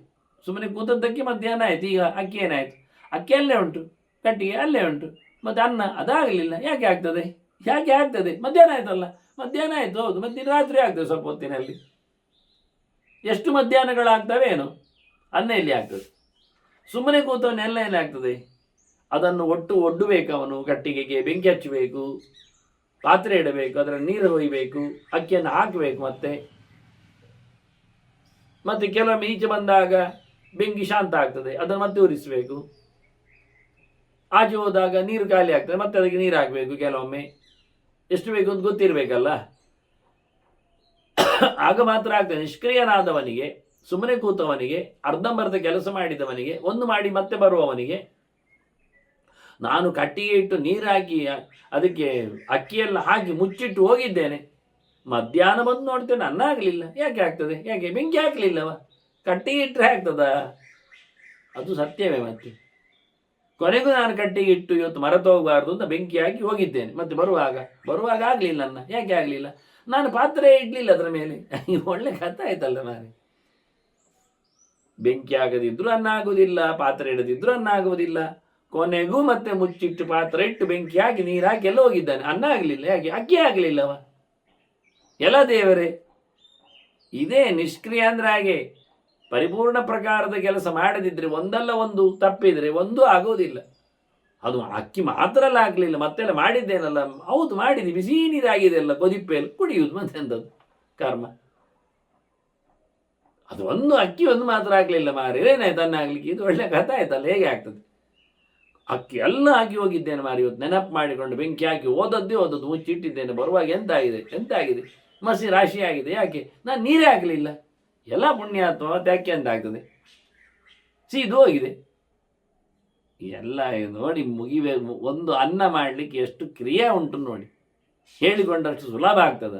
ಸುಮ್ಮನೆ ಕೂತದ್ದಕ್ಕೆ ಮಧ್ಯಾಹ್ನ ಆಯಿತು. ಈಗ ಅಕ್ಕಿ ಏನಾಯಿತು? ಅಕ್ಕಿ ಅಲ್ಲೇ ಉಂಟು, ಕಟ್ಟಿಗೆ ಅಲ್ಲೇ ಉಂಟು. ಮತ್ತು ಅನ್ನ ಅದಾಗಲಿಲ್ಲ. ಯಾಕೆ ಆಗ್ತದೆ? ಮಧ್ಯಾಹ್ನ ಆಯ್ತಲ್ಲ, ಮಧ್ಯಾಹ್ನ ಆಯಿತು. ಹೌದು, ಮಧ್ಯಾಹ್ನ ರಾತ್ರಿ ಆಗ್ತದೆ ಸ್ವಲ್ಪ ಹೊತ್ತಿನಲ್ಲಿ. ಎಷ್ಟು ಮಧ್ಯಾಹ್ನಗಳಾಗ್ತವೆ ಏನು? ಅನ್ನ ಎಲ್ಲಿ ಆಗ್ತದೆ? ಸುಮ್ಮನೆ ಕೂತವನ್ನೆಲ್ಲ ಏನಾಗ್ತದೆ? ಅದನ್ನು ಒಡ್ಡಬೇಕು. ಅವನು ಕಟ್ಟಿಗೆಗೆ ಬೆಂಕಿ ಹಚ್ಚಬೇಕು, ಪಾತ್ರೆ ಇಡಬೇಕು, ಅದರ ನೀರು ಹೊಯ್ಬೇಕು, ಅಕ್ಕಿಯನ್ನು ಹಾಕಬೇಕು. ಮತ್ತೆ ಕೆಲವೊಮ್ಮೆ ಈಚೆ ಬಂದಾಗ ಬೆಂಕಿ ಶಾಂತ ಆಗ್ತದೆ, ಅದನ್ನು ಮತ್ತೆ ಉರಿಸಬೇಕು. ಆಚೆ ಹೋದಾಗ ನೀರು ಖಾಲಿ ಆಗ್ತದೆ, ಮತ್ತೆ ಅದಕ್ಕೆ ನೀರು ಹಾಕಬೇಕು. ಕೆಲವೊಮ್ಮೆ ಎಷ್ಟು ಬೇಕು ಅಂತ ಗೊತ್ತಿರಬೇಕಲ್ಲ, ಆಗ ಮಾತ್ರ ಆಗ್ತದೆ. ನಿಷ್ಕ್ರಿಯನಾದವನಿಗೆ, ಸುಮ್ಮನೆ ಕೂತವನಿಗೆ, ಅರ್ಧಂಬರ್ಧ ಕೆಲಸ ಮಾಡಿದವನಿಗೆ, ಒಂದು ಮಾಡಿ ಮತ್ತೆ ಬರುವವನಿಗೆ, ನಾನು ಕಟ್ಟಿಗೆ ಇಟ್ಟು ನೀರು ಹಾಕಿ ಅದಕ್ಕೆ ಅಕ್ಕಿಯೆಲ್ಲ ಹಾಕಿ ಮುಚ್ಚಿಟ್ಟು ಹೋಗಿದ್ದೇನೆ, ಮಧ್ಯಾಹ್ನ ಬಂದು ನೋಡ್ತೇನೆ ಅನ್ನ ಆಗಲಿಲ್ಲ. ಯಾಕೆ ಬೆಂಕಿ ಹಾಕಲಿಲ್ಲವ? ಕಟ್ಟಿಗೆ ಇಟ್ಟರೆ ಆಗ್ತದ? ಅದು ಸತ್ಯವೇ. ಮತ್ತೆ ಕೊನೆಗೂ ನಾನು ಕಟ್ಟಿಗೆ ಇಟ್ಟು ಇವತ್ತು ಮರೆತು ಹೋಗಬಾರ್ದು ಅಂತ ಬೆಂಕಿ ಹಾಕಿ ಹೋಗಿದ್ದೇನೆ. ಮತ್ತೆ ಬರುವಾಗ ಆಗಲಿಲ್ಲ ಅನ್ನ. ಯಾಕೆ ಆಗಲಿಲ್ಲ? ನಾನು ಪಾತ್ರೆ ಇಡ್ಲಿಲ್ಲ ಅದರ ಮೇಲೆ. ಒಳ್ಳೆ ಕಥೆ ಆಯ್ತಲ್ಲ. ನಾನು ಬೆಂಕಿ ಆಗದಿದ್ರು ಅನ್ನ ಆಗುವುದಿಲ್ಲ, ಪಾತ್ರೆ ಇಡದಿದ್ರು ಅನ್ನ ಆಗುವುದಿಲ್ಲ. ಕೊನೆಗೂ ಮತ್ತೆ ಮುಚ್ಚಿಟ್ಟು ಪಾತ್ರೆ ಇಟ್ಟು ಬೆಂಕಿ ಹಾಕಿ ನೀರು ಹಾಕಿ ಎಲ್ಲ ಹೋಗಿದ್ದಾನೆ, ಅನ್ನ ಆಗಲಿಲ್ಲ. ಯಾಕೆ? ಅಕ್ಕಿ ಆಗಲಿಲ್ಲವ. ಎಲ್ಲ ದೇವರೇ. ಇದೇ ನಿಷ್ಕ್ರಿಯ ಅಂದ್ರೆ ಹಾಗೆ. ಪರಿಪೂರ್ಣ ಪ್ರಕಾರದ ಕೆಲಸ ಮಾಡದಿದ್ರೆ, ಒಂದಲ್ಲ ಒಂದು ತಪ್ಪಿದ್ರೆ ಒಂದೂ ಆಗೋದಿಲ್ಲ. ಅದು ಅಕ್ಕಿ ಮಾತ್ರ ಎಲ್ಲ ಆಗಲಿಲ್ಲ, ಮತ್ತೆಲ್ಲ ಮಾಡಿದ್ದೇನಲ್ಲ. ಹೌದು ಮಾಡಿದ್ವಿ, ಬಿಸಿ ನೀರಾಗಿದೆ ಅಲ್ಲ, ಕೊದಿಪ್ಪೆಯಲ್ಲಿ ಕುಡಿಯುವುದು, ಮತ್ತೆ ಎಂಥದ್ದು ಕರ್ಮ. ಅದು ಅಕ್ಕಿ ಒಂದು ಮಾತ್ರ ಆಗಲಿಲ್ಲ. ಮಾರಿ ಏನಾಯ್ತು ಅನ್ನ ಆಗ್ಲಿಕ್ಕೆ? ಇದು ಒಳ್ಳೆ ಕಥೆ ಆಯ್ತಲ್ಲ. ಹೇಗೆ ಆಗ್ತದೆ? ಅಕ್ಕಿ ಎಲ್ಲ ಹಾಕಿ ಹೋಗಿದ್ದೇನೆ ಮಾರಿ, ಇವತ್ತು ನೆನಪು ಮಾಡಿಕೊಂಡು ಬೆಂಕಿ ಹಾಕಿ ಓದದ್ದು ಮುಚ್ಚಿಟ್ಟಿದ್ದೇನೆ. ಬರುವಾಗ ಎಂತಾಗಿದೆ? ಮಸಿ ರಾಶಿ ಆಗಿದೆ. ಯಾಕೆ? ನಾನು ನೀರೇ ಹಾಕಲಿಲ್ಲ. ಎಲ್ಲ ಪುಣ್ಯಾತ್ಮ, ಮತ್ತೆ ಯಾಕೆ ಅಂತ ಆಗ್ತದೆ? ಇದು ಹೋಗಿದೆ ಎಲ್ಲ. ನೋಡಿ, ಒಂದು ಅನ್ನ ಮಾಡಲಿಕ್ಕೆ ಎಷ್ಟು ಕ್ರಿಯೆ ಉಂಟು ನೋಡಿ. ಹೇಳಿಕೊಂಡಷ್ಟು ಸುಲಭ ಆಗ್ತದ?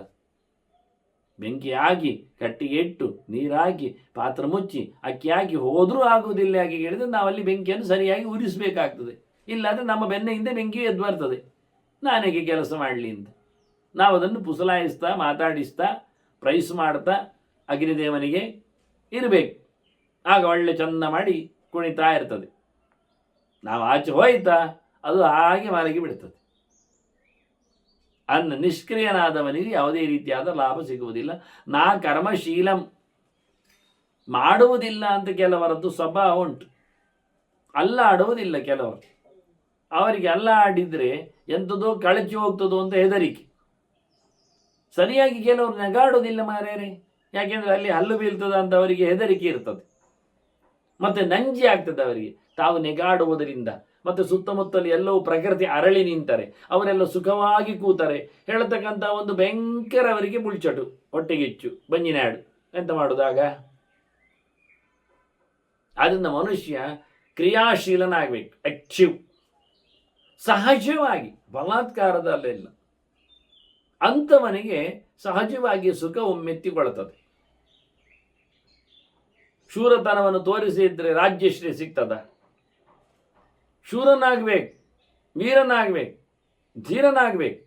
ಬೆಂಕಿ ಹಾಕಿ, ಕಟ್ಟಿಗೆ ಇಟ್ಟು, ನೀರು ಹಾಕಿ, ಪಾತ್ರ ಮುಚ್ಚಿ, ಅಕ್ಕಿ ಹಾಕಿ ಹೋದರೂ ಆಗುವುದಿಲ್ಲ. ಯಾಕೆ ಹೇಳಿದ್ರೆ ನಾವಲ್ಲಿ ಬೆಂಕಿಯನ್ನು ಸರಿಯಾಗಿ ಉರಿಸಬೇಕಾಗ್ತದೆ. ಇಲ್ಲಾಂದರೆ ನಮ್ಮ ಬೆನ್ನ ಹಿಂದೆ ಬೆಂಕಿ ಎದ್ದು ಬರ್ತದೆ. ನಾನೇಗೆ ಕೆಲಸ ಮಾಡಲಿ ಅಂತ ನಾವು ಅದನ್ನು ಪುಸಲಾಯಿಸ್ತಾ, ಮಾತಾಡಿಸ್ತಾ, ಪ್ರೈಸ್ ಮಾಡ್ತಾ ಅಗ್ನಿದೇವನಿಗೆ ಇರಬೇಕು. ಆಗ ಒಳ್ಳೆ ಚಂದ ಮಾಡಿ ಕುಣಿತಾ ಇರ್ತದೆ. ನಾವು ಆಚೆ ಹೋಯ್ತಾ ಅದು ಹಾಗೆ ಮಲಗಿ ಬಿಡ್ತದೆ. ನಿಷ್ಕ್ರಿಯನಾದವನಿಗೆ ಯಾವುದೇ ರೀತಿಯಾದ ಲಾಭ ಸಿಗುವುದಿಲ್ಲ. ನಾ ಕರ್ಮಶೀಲಂ, ಮಾಡುವುದಿಲ್ಲ ಅಂತ ಕೆಲವರದ್ದು ಸ್ವಭಾವ ಉಂಟು. ಅಲ್ಲ ಆಡುವುದಿಲ್ಲ ಕೆಲವರು. ಅವರಿಗೆ ಅಲ್ಲ ಆಡಿದರೆ ಎಂಥದೋ ಕಳಚಿ ಹೋಗ್ತದೋ ಅಂತ ಹೆದರಿಕೆ. ಸರಿಯಾಗಿ ಕೆಲವರು ನೆಗಾಡುವುದಿಲ್ಲ ಮಾರ್ಯಾರೆ. ಯಾಕೆಂದರೆ ಅಲ್ಲಿ ಹಲ್ಲು ಬೀಳ್ತದ ಅಂತ ಅವರಿಗೆ ಹೆದರಿಕೆ ಇರ್ತದೆ. ಮತ್ತೆ ನಂಜಿ ಆಗ್ತದೆ ಅವರಿಗೆ. ತಾವು ನೆಗಾಡುವುದರಿಂದ ಮತ್ತು ಸುತ್ತಮುತ್ತಲು ಎಲ್ಲವೂ ಪ್ರಕೃತಿ ಅರಳಿ ನಿಂತರೆ, ಅವರೆಲ್ಲ ಸುಖವಾಗಿ ಕೂತಾರೆ ಹೇಳ್ತಕ್ಕಂಥ ಒಂದು ಭಯಂಕರ ಅವರಿಗೆ ಮುಳ್ಚಟು, ಹೊಟ್ಟೆಗಿಚ್ಚು, ಬಂಜಿನಾಡು. ಎಂತ ಮಾಡುವುದಾಗ? ಆದ್ದರಿಂದ ಮನುಷ್ಯ ಕ್ರಿಯಾಶೀಲನಾಗಬೇಕು, ಆಕ್ಟಿವ್, ಸಹಜವಾಗಿ, ಬಲಾತ್ಕಾರದಲ್ಲೆಲ್ಲ. ಅಂಥವನಿಗೆ ಸಹಜವಾಗಿ ಸುಖ ಒಮ್ಮೆತ್ತಿಕೊಳ್ಳುತ್ತದೆ. ಶೂರತನವನ್ನು ತೋರಿಸಿದ್ರೆ ರಾಜ್ಯಶ್ರೀ ಸಿಗ್ತದ? ಶೂರನಾಗಬೇಕು, ವೀರನಾಗಬೇಕು, ಧೀರನಾಗಬೇಕು,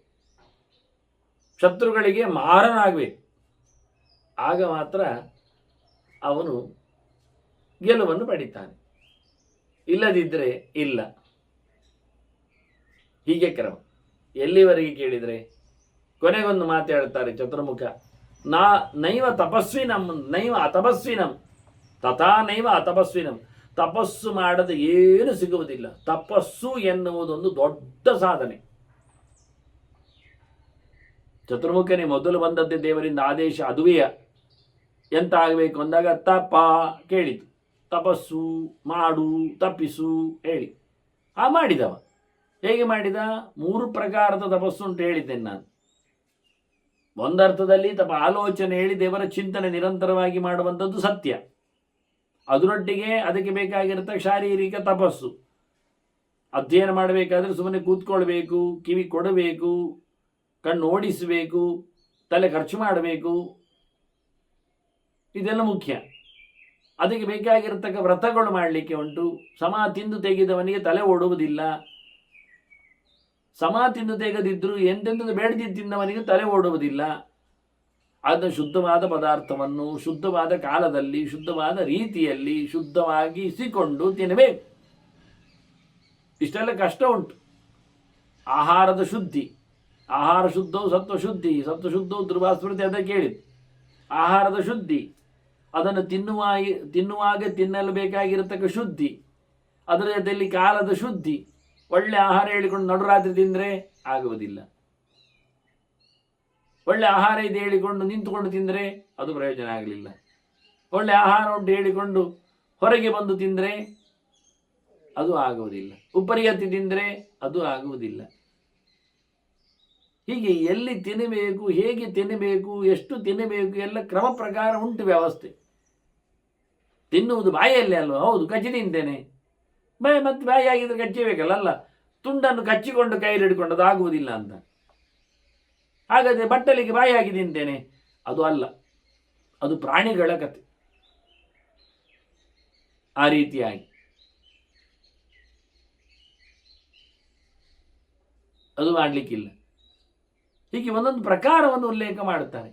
ಶತ್ರುಗಳಿಗೆ ಮಾರನಾಗಬೇಕು. ಆಗ ಮಾತ್ರ ಅವನು ಗೆಲುವನ್ನು ಪಡಿತಾನೆ. ಇಲ್ಲದಿದ್ದರೆ ಇಲ್ಲ. ಹೀಗೆ ಕ್ರಮ. ಎಲ್ಲಿವರೆಗೆ ಕೇಳಿದರೆ ಕೊನೆಗೊಂದು ಮಾತು ಹೇಳ್ತಾರೆ ಚತುರ್ಮುಖ, ನೈವ ತಪಸ್ವಿನಂ ನೈವ ಅತಪಸ್ವಿನಂ ತಥಾ ನೈವ ಅತಪಸ್ವಿನಂ. ತಪಸ್ಸು ಮಾಡದೆ ಏನು ಸಿಗುವುದಿಲ್ಲ. ತಪಸ್ಸು ಎನ್ನುವುದೊಂದು ದೊಡ್ಡ ಸಾಧನೆ. ಚತುರ್ಮುಖನೇ ಮೊದಲು ಬಂದದ್ದೇ ದೇವರಿಂದ ಆದೇಶ, ಅದುವೇ ಎಂತ ಆಗಬೇಕು ಅಂದಾಗ ತಪ ಕೇಳಿತು. ತಪಸ್ಸು ಮಾಡು, ತಪ್ಪಿಸು ಹೇಳಿ ಮಾಡಿದವ. ಹೇಗೆ ಮಾಡಿದ? 3 ಪ್ರಕಾರದ ತಪಸ್ಸು ಅಂತ ಹೇಳಿದ್ದೇನೆ ನಾನು. ಒಂದರ್ಥದಲ್ಲಿ ಆಲೋಚನೆ ಹೇಳಿ ದೇವರ ಚಿಂತನೆ ನಿರಂತರವಾಗಿ ಮಾಡುವಂಥದ್ದು ಸತ್ಯ. ಅದರೊಟ್ಟಿಗೆ ಅದಕ್ಕೆ ಬೇಕಾಗಿರತಕ್ಕ ಶಾರೀರಿಕ ತಪಸ್ಸು. ಅಧ್ಯಯನ ಮಾಡಬೇಕಾದ್ರೆ ಸುಮ್ಮನೆ ಕೂತ್ಕೊಳ್ಬೇಕು, ಕಿವಿ ಕೊಡಬೇಕು, ಕಣ್ಣು ಓಡಿಸಬೇಕು, ತಲೆ ಖರ್ಚು ಮಾಡಬೇಕು, ಇದೆಲ್ಲ ಮುಖ್ಯ. ಅದಕ್ಕೆ ಬೇಕಾಗಿರತಕ್ಕ ವ್ರತಗಳು ಮಾಡಲಿಕ್ಕೆ ಉಂಟು. ಸಮ ತಿಂದು ತೆಗೆದವನಿಗೆ ತಲೆ ಓಡುವುದಿಲ್ಲ. ಸಮ ತಿಂದು ತೆಗೆದಿದ್ರು ಎಂತೆಂಥದ್ದು ಬೇಡದಿ ತಿಂದವನಿಗೆ ತಲೆ ಓಡುವುದಿಲ್ಲ. ಅದನ್ನು ಶುದ್ಧವಾದ ಪದಾರ್ಥವನ್ನು ಶುದ್ಧವಾದ ಕಾಲದಲ್ಲಿ ಶುದ್ಧವಾದ ರೀತಿಯಲ್ಲಿ ಶುದ್ಧವಾಗಿಸಿಕೊಂಡು ತಿನ್ನಬೇಕು. ಇಷ್ಟೆಲ್ಲ ಕಷ್ಟ ಉಂಟು. ಆಹಾರದ ಶುದ್ಧಿ, ಆಹಾರ ಶುದ್ಧವು ಸತ್ವಶುದ್ಧಿ, ಸತ್ವಶುದ್ಧವು ಧ್ರುವಾಸ್ಮೃತಿ ಅಂತ ಕೇಳಿದ್ದು. ಆಹಾರದ ಶುದ್ಧಿ, ಅದನ್ನು ತಿನ್ನುವಾಗ ತಿನ್ನಲು ಬೇಕಾಗಿರತಕ್ಕ ಶುದ್ಧಿ, ಅದರ ಜೊತೆಯಲ್ಲಿ ಕಾಲದ ಶುದ್ಧಿ. ಒಳ್ಳೆ ಆಹಾರ ಹೇಳಿಕೊಂಡು ನಡುರಾತ್ರಿ ತಿಂದರೆ ಆಗುವುದಿಲ್ಲ. ಒಳ್ಳೆ ಆಹಾರ ಇದೆ ಹೇಳಿಕೊಂಡು ನಿಂತುಕೊಂಡು ತಿಂದರೆ ಅದು ಪ್ರಯೋಜನ ಆಗಲಿಲ್ಲ. ಒಳ್ಳೆ ಆಹಾರ ಉಂಟು ಹೇಳಿಕೊಂಡು ಹೊರಗೆ ಬಂದು ತಿಂದರೆ ಅದು ಆಗುವುದಿಲ್ಲ. ಉಪ್ಪರಿಗತ್ತಿ ತಿಂದರೆ ಅದು ಆಗುವುದಿಲ್ಲ. ಹೀಗೆ ಎಲ್ಲಿ ತಿನ್ನಬೇಕು, ಹೇಗೆ ತಿನ್ನಬೇಕು, ಎಷ್ಟು ತಿನ್ನಬೇಕು ಎಲ್ಲ ಕ್ರಮ ಪ್ರಕಾರ ಉಂಟು ವ್ಯವಸ್ಥೆ. ತಿನ್ನುವುದು ಬಾಯಲ್ಲಿ ಅಲ್ವ? ಹೌದು, ಕಚ್ಚಿ ತಿಂತೇನೆ, ಮತ್ತೆ ಬಾಯಿ ಆಗಿದ್ರೆ ಕಚ್ಚಬೇಕಲ್ಲ. ಅಲ್ಲ, ತುಂಡನ್ನು ಕಚ್ಚಿಕೊಂಡು ಕೈಯಲ್ಲಿ ಹಿಡ್ಕೊಂಡು ಅದು ಆಗುವುದಿಲ್ಲ ಅಂತ. ಹಾಗಾದರೆ ಬಟ್ಟಲಿಗೆ ಬಾಯಿ ಹಾಕಿ ತಿಂತೇನೆ, ಅದು ಅಲ್ಲ. ಅದು ಪ್ರಾಣಿಗಳ ಕತೆ. ಆ ರೀತಿಯಾಗಿ ಅದು ಮಾಡಲಿಕ್ಕಿಲ್ಲ. ಹೀಗೆ ಒಂದೊಂದು ಪ್ರಕಾರವನ್ನು ಉಲ್ಲೇಖ ಮಾಡುತ್ತಾರೆ.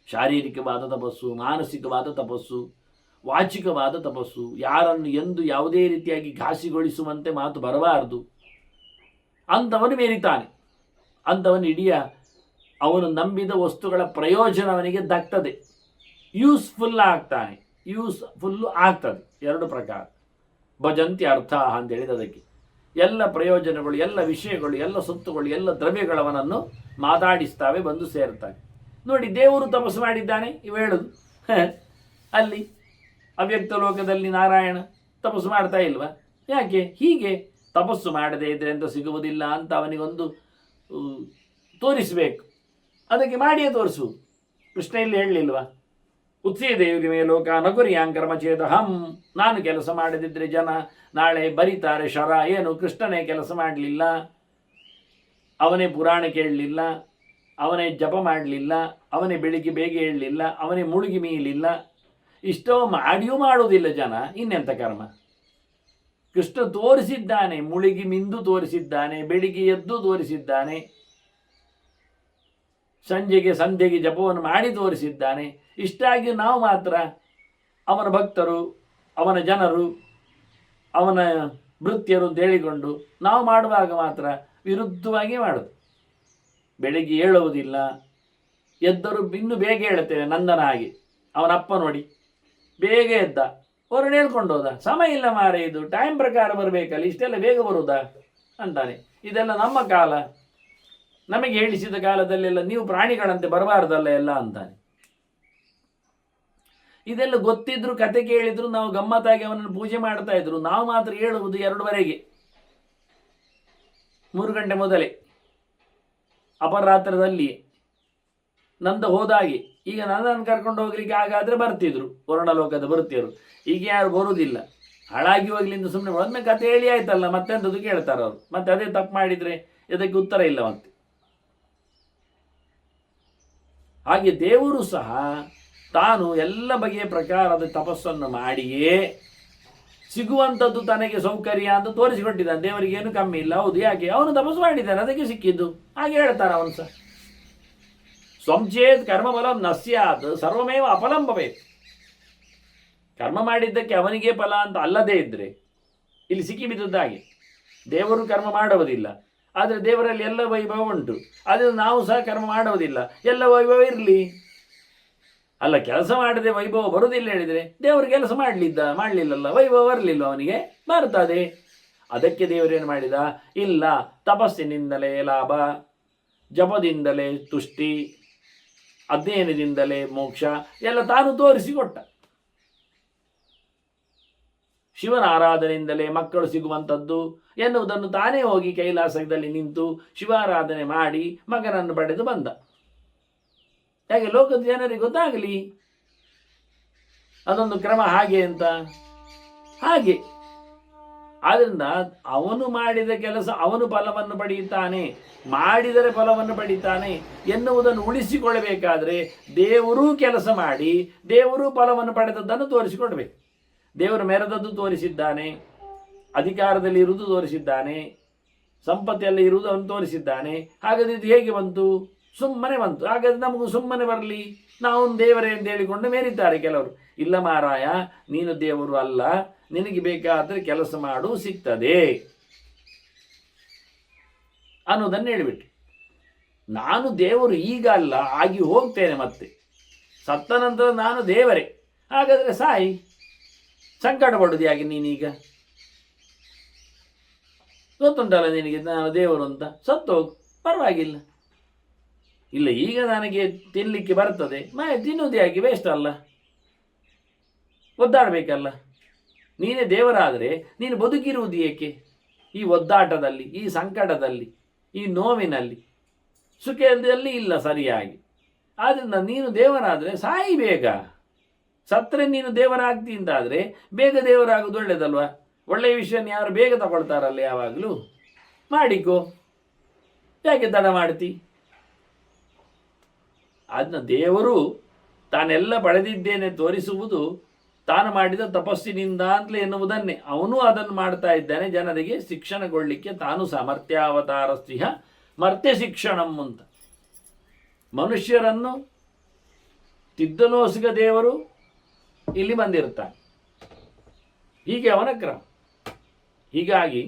ಶಾರೀರಿಕವಾದ ತಪಸ್ಸು, ಮಾನಸಿಕವಾದ ತಪಸ್ಸು, ವಾಚಿಕವಾದ ತಪಸ್ಸು. ಯಾರನ್ನು ಎಂದು ಯಾವುದೇ ರೀತಿಯಾಗಿ ಘಾಸಿಗೊಳಿಸುವಂತೆ ಮಾತು ಬರಬಾರದು. ಅಂಥವನು ಮೇರಿತಾನೆ. ಅಂಥವನು ಇಡೀ ಅವನು ನಂಬಿದ ವಸ್ತುಗಳ ಪ್ರಯೋಜನ ಅವನಿಗೆ ದಕ್ತದೆ, ಯೂಸ್ಫುಲ್ ಆಗ್ತಾನೆ, ಯೂಸ್ಫುಲ್ಲು ಆಗ್ತದೆ. 2 ಪ್ರಕಾರ. ಭಜಂತಿ ಅರ್ಥ ಅಂತ ಹೇಳಿದ ಅದಕ್ಕೆ ಎಲ್ಲ ಪ್ರಯೋಜನಗಳು, ಎಲ್ಲ ವಿಷಯಗಳು, ಎಲ್ಲ ಸೊತ್ತುಗಳು, ಎಲ್ಲ ದ್ರವ್ಯಗಳವನನ್ನು ಮಾತಾಡಿಸ್ತಾವೆ, ಬಂದು ಸೇರ್ತಾವೆ. ನೋಡಿ, ದೇವರು ತಪಸ್ಸು ಮಾಡಿದ್ದಾನೆ ಇವು ಹೇಳುದು. ಅಲ್ಲಿ ಅವ್ಯಕ್ತ ಲೋಕದಲ್ಲಿ ನಾರಾಯಣ ತಪಸ್ಸು ಮಾಡ್ತಾ ಇಲ್ವಾ? ಯಾಕೆ? ಹೀಗೆ ತಪಸ್ಸು ಮಾಡದೇ ಇದ್ರೆ ಅಂತ ಸಿಗುವುದಿಲ್ಲ ಅಂತ ಅವನಿಗೊಂದು ತೋರಿಸಬೇಕು. ಅದಕ್ಕೆ ಮಾಡಿಯೇ ತೋರಿಸು. ಕೃಷ್ಣ ಇಲ್ಲಿ ಹೇಳಲಿಲ್ವಾ? ಉತ್ಸೇ ದೇವಿಗೆ ಮೇ ಲೋಕ ನಗುರಿಯಾಂ ಕರ್ಮಚೇತ ಹಂ. ನಾನು ಕೆಲಸ ಮಾಡದಿದ್ದರೆ ಜನ ನಾಳೆ ಬರೀತಾರೆ ಶರ. ಏನು? ಕೃಷ್ಣನೇ ಕೆಲಸ ಮಾಡಲಿಲ್ಲ, ಅವನೇ ಪುರಾಣ ಕೇಳಲಿಲ್ಲ, ಅವನೇ ಜಪ ಮಾಡಲಿಲ್ಲ, ಅವನೇ ಬೆಳಿಗ್ಗೆ ಬೇಗ ಹೇಳಲಿಲ್ಲ, ಅವನೇ ಮುಳುಗಿ ಮೀಯಲಿಲ್ಲ, ಇಷ್ಟೋ ಮಾಡಿಯೂ ಮಾಡುವುದಿಲ್ಲ ಜನ, ಇನ್ನೆಂಥ ಕರ್ಮ? ಕೃಷ್ಣ ತೋರಿಸಿದ್ದಾನೆ, ಮುಳುಗಿ ಮಿಂದು ತೋರಿಸಿದ್ದಾನೆ, ಬೆಳಿಗ್ಗೆ ಎದ್ದು ತೋರಿಸಿದ್ದಾನೆ, ಸಂಧ್ಯೆಗೆ ಜಪವನ್ನು ಮಾಡಿ ತೋರಿಸಿದ್ದಾನೆ. ಇಷ್ಟಾಗಿ ನಾವು ಮಾತ್ರ ಅವನ ಭಕ್ತರು, ಅವನ ಜನರು, ಅವನ ಭೃತ್ಯರು ಅಂತ ಹೇಳಿಕೊಂಡು ನಾವು ಮಾಡುವಾಗ ಮಾತ್ರ ವಿರುದ್ಧವಾಗಿ ಮಾಡೋದು. ಬೆಳಿಗ್ಗೆ ಹೇಳುವುದಿಲ್ಲ, ಎದ್ದರು ಇನ್ನೂ ಬೇಗ ಹೇಳ್ತೇವೆ. ನಂದನ ಹಾಗೆ ಅವನಪ್ಪ ನೋಡಿ ಬೇಗ ಎದ್ದ, ಹೊರಗೆ ಹೇಳ್ಕೊಂಡು ಹೋದ. ಸಮಯ ಇಲ್ಲ ಮಾರೆ, ಇದು ಟೈಮ್ ಪ್ರಕಾರ ಬರಬೇಕಲ್ಲ, ಇಷ್ಟೆಲ್ಲ ಬೇಗ ಬರುವುದಾ ಅಂತಾನೆ. ಇದೆಲ್ಲ ನಮ್ಮ ಕಾಲ, ನಮಗೆ ಹೇಳಿಸಿದ ಕಾಲದಲ್ಲೆಲ್ಲ ನೀವು ಪ್ರಾಣಿಗಳಂತೆ ಬರಬಾರ್ದಲ್ಲ ಎಲ್ಲ ಅಂತಾನೆ. ಇದೆಲ್ಲ ಗೊತ್ತಿದ್ರು, ಕತೆ ಕೇಳಿದ್ರು, ನಾವು ಗಮ್ಮತ್ತಾಗಿ ಅವನನ್ನು ಪೂಜೆ ಮಾಡ್ತಾ ಇದ್ರು. ನಾವು ಮಾತ್ರ ಹೇಳುವುದು 2ವರೆಗೆ, 3 ಗಂಟೆ ಮೊದಲೇ, ಅಪರಾತ್ರದಲ್ಲಿ ನಂದ ಹೋದಾಗೆ. ಈಗ ನನ್ನನ್ನು ಕರ್ಕೊಂಡು ಹೋಗ್ಲಿಕ್ಕೆ ಹಾಗಾದ್ರೆ ಬರ್ತಿದ್ರು ವರ್ಣಲೋಕದ ಭೃತ್ಯರು. ಈಗ ಯಾರು ಬರುವುದಿಲ್ಲ. ಹಾಳಾಗಿ ಹೋಗ್ಲಿಂದ ಸುಮ್ಮನೆ ಒಮ್ಮೆ ಕತೆ ಹೇಳಿ ಆಯ್ತಲ್ಲ, ಮತ್ತೆಂಥದ್ದು ಕೇಳ್ತಾರೆ ಅವರು. ಮತ್ತೆ ಅದೇ ತಪ್ಪು ಮಾಡಿದರೆ ಇದಕ್ಕೆ ಉತ್ತರ ಇಲ್ಲ. ಮತ್ತೆ ಹಾಗೆ ದೇವರು ಸಹ ತಾನು ಎಲ್ಲ ಬಗೆಯ ಪ್ರಕಾರದ ತಪಸ್ಸನ್ನು ಮಾಡಿಯೇ ಸಿಗುವಂಥದ್ದು ತನಗೆ ಸೌಕರ್ಯ ಅಂತ ತೋರಿಸಿಕೊಟ್ಟಿದ್ದಾನೆ. ದೇವರಿಗೇನು ಕಮ್ಮಿ ಇಲ್ಲ. ಹೌದು, ಯಾಕೆ? ಅವನು ತಪಸ್ಸು ಮಾಡಿದ್ದಾನೆ, ಅದಕ್ಕೆ ಸಿಕ್ಕಿದ್ದು. ಹಾಗೆ ಹೇಳ್ತಾನೆ ಅವನು ಸಹ. ಸ್ವಂಚೇತ್ ಕರ್ಮಫಲಂ ನಸ್ಯಾತ್ ಸರ್ವಮೇವ ಅಫಲಂ ಭವೇತ್. ಕರ್ಮ ಮಾಡಿದ್ದಕ್ಕೆ ಅವನಿಗೆ ಫಲ ಅಂತ ಅಲ್ಲದೇ ಇದ್ದರೆ ಇಲ್ಲಿ ಸಿಕ್ಕಿಬಿದ್ದದ್ದಾಗೆ. ದೇವರು ಕರ್ಮ ಮಾಡುವುದಿಲ್ಲ, ಆದರೆ ದೇವರಲ್ಲಿ ಎಲ್ಲ ವೈಭವ ಉಂಟು. ಆದರೆ ನಾವು ಸಹ ಕರ್ಮ ಮಾಡುವುದಿಲ್ಲ. ಎಲ್ಲ ವೈಭವ ಇರಲಿ. ಅಲ್ಲ, ಕೆಲಸ ಮಾಡದೆ ವೈಭವ ಬರುವುದಿಲ್ಲ ಹೇಳಿದರೆ ದೇವರು ಕೆಲಸ ಮಾಡಲಿಲ್ಲಲ್ಲ, ವೈಭವ ಬರಲಿಲ್ಲ, ಅವನಿಗೆ ಬರ್ತದೆ. ಅದಕ್ಕೆ ದೇವರೇನು ಮಾಡಿದ? ಇಲ್ಲ, ತಪಸ್ಸಿನಿಂದಲೇ ಲಾಭ, ಜಪದಿಂದಲೇ ತುಷ್ಟಿ, ಅಧ್ಯಯನದಿಂದಲೇ ಮೋಕ್ಷ ಎಲ್ಲ ತಾನು ತೋರಿಸಿಕೊಟ್ಟ. ಶಿವನ ಆರಾಧನೆಯಿಂದಲೇ ಮಕ್ಕಳು ಸಿಗುವಂಥದ್ದು ಎನ್ನುವುದನ್ನು ತಾನೇ ಹೋಗಿ ಕೈಲಾಸದಲ್ಲಿ ನಿಂತು ಶಿವಾರಾಧನೆ ಮಾಡಿ ಮಗನನ್ನು ಪಡೆದು ಬಂದ. ಹೇಗೆ ಲೋಕದ ಜನರಿಗೆ ಗೊತ್ತಾಗಲಿ ಅದೊಂದು ಕ್ರಮ ಹಾಗೆ ಅಂತ. ಹಾಗೆ ಆದ್ದರಿಂದ ಅವನು ಮಾಡಿದ ಕೆಲಸ ಅವನು ಫಲವನ್ನು ಪಡೆಯುತ್ತಾನೆ, ಮಾಡಿದರೆ ಫಲವನ್ನು ಪಡೀತಾನೆ ಎನ್ನುವುದನ್ನು ಉಳಿಸಿಕೊಳ್ಳಬೇಕಾದ್ರೆ ದೇವರೂ ಕೆಲಸ ಮಾಡಿ ದೇವರೂ ಫಲವನ್ನು ಪಡೆದದ್ದನ್ನು ತೋರಿಸಿಕೊಡ್ಬೇಕು. ದೇವರು ಮೆರೆದದ್ದು ತೋರಿಸಿದ್ದಾನೆ, ಅಧಿಕಾರದಲ್ಲಿ ಇರುವುದು ತೋರಿಸಿದ್ದಾನೆ, ಸಂಪತ್ತೆಲ್ಲ ಇರುವುದು ಅವನು ತೋರಿಸಿದ್ದಾನೆ. ಹಾಗಾದ್ರೆ ಇದು ಹೇಗೆ ಬಂತು? ಸುಮ್ಮನೆ ಬಂತು. ಹಾಗಾದ್ರೆ ನಮಗೂ ಸುಮ್ಮನೆ ಬರಲಿ, ನಾವು ದೇವರೇ ಅಂತ ಹೇಳಿಕೊಂಡು ಮೇರಿತಾರೆ ಕೆಲವರು. ಇಲ್ಲ ಮಾರಾಯ, ನೀನು ದೇವರು ಅಲ್ಲ, ನಿನಗೆ ಬೇಕಾದರೆ ಕೆಲಸ ಮಾಡು, ಸಿಗ್ತದೆ ಅನ್ನೋದನ್ನು ಹೇಳಿಬಿಟ್ಟು, ನಾನು ದೇವರು ಈಗ ಅಲ್ಲ, ಆಗಿ ಹೋಗ್ತೇನೆ, ಮತ್ತೆ ಸತ್ತ ನಂತರ ನಾನು ದೇವರೇ. ಹಾಗಾದರೆ ಸಾಯಿ, ಸಂಕಟ ಪಡುದು ಯಾಕೆ ನೀನೀಗ? ಗೊತ್ತುಂಟಲ್ಲ ನಿನಗೆ ನಾನು ದೇವರು ಅಂತ, ಸತ್ತು ಹೋಗು, ಪರವಾಗಿಲ್ಲ. ಇಲ್ಲ, ಈಗ ನನಗೆ ತಿನ್ನಲಿಕ್ಕೆ ಬರ್ತದೆ, ತಿನ್ನುವುದು ಯಾಕೆ? ವೇಸ್ಟ್ ಅಲ್ಲ, ಒದ್ದಾಡಬೇಕಲ್ಲ. ನೀನೇ ದೇವರಾದರೆ ನೀನು ಬದುಕಿರುವುದು ಏಕೆ? ಈ ಒದ್ದಾಟದಲ್ಲಿ, ಈ ಸಂಕಟದಲ್ಲಿ, ಈ ನೋವಿನಲ್ಲಿ, ಸುಖದಲ್ಲಿ ಇಲ್ಲ ಸರಿಯಾಗಿ. ಆದ್ದರಿಂದ ನೀನು ದೇವರಾದರೆ ಸಾಯಿ ಬೇಗ. ಸತ್ತರೆ ನೀನು ದೇವರಾಗ್ತಿ ಅಂತಾದರೆ ಬೇಗ ದೇವರಾಗೋದು ಒಳ್ಳೇದಲ್ವ? ಒಳ್ಳೆಯ ವಿಷಯನ ಯಾರು ಬೇಗ ತಗೊಳ್ತಾರಲ್ಲ, ಯಾವಾಗಲೂ ಮಾಡಿಕೋ, ಯಾಕೆ ತಡ ಮಾಡ್ತಿ? ಅದನ್ನ ದೇವರು ತಾನೆಲ್ಲ ಪಡೆದಿದ್ದೇನೆ ತೋರಿಸುವುದು ತಾನು ಮಾಡಿದ ತಪಸ್ಸಿನಿಂದ ಅಂತಲೇ ಎನ್ನುವುದನ್ನೇ. ಅವನು ಅದನ್ನು ಮಾಡ್ತಾ ಇದ್ದಾನೆ ಜನರಿಗೆ ಶಿಕ್ಷಣಗೊಳ್ಳಲಿಕ್ಕೆ. ತಾನು ಸಮರ್ಥ್ಯಾವತಾರಸ್ತಿಹ ಮರ್ತ್ಯ ಶಿಕ್ಷಣಂ ಅಂತ. ಮನುಷ್ಯರನ್ನು ತಿದ್ದಲೋಸಿಗ ದೇವರು ಇಲ್ಲಿ ಬಂದಿರ್ತಾನೆ. ಹೀಗೆ ಅವನ ಕ್ರಮ. ಹೀಗಾಗಿ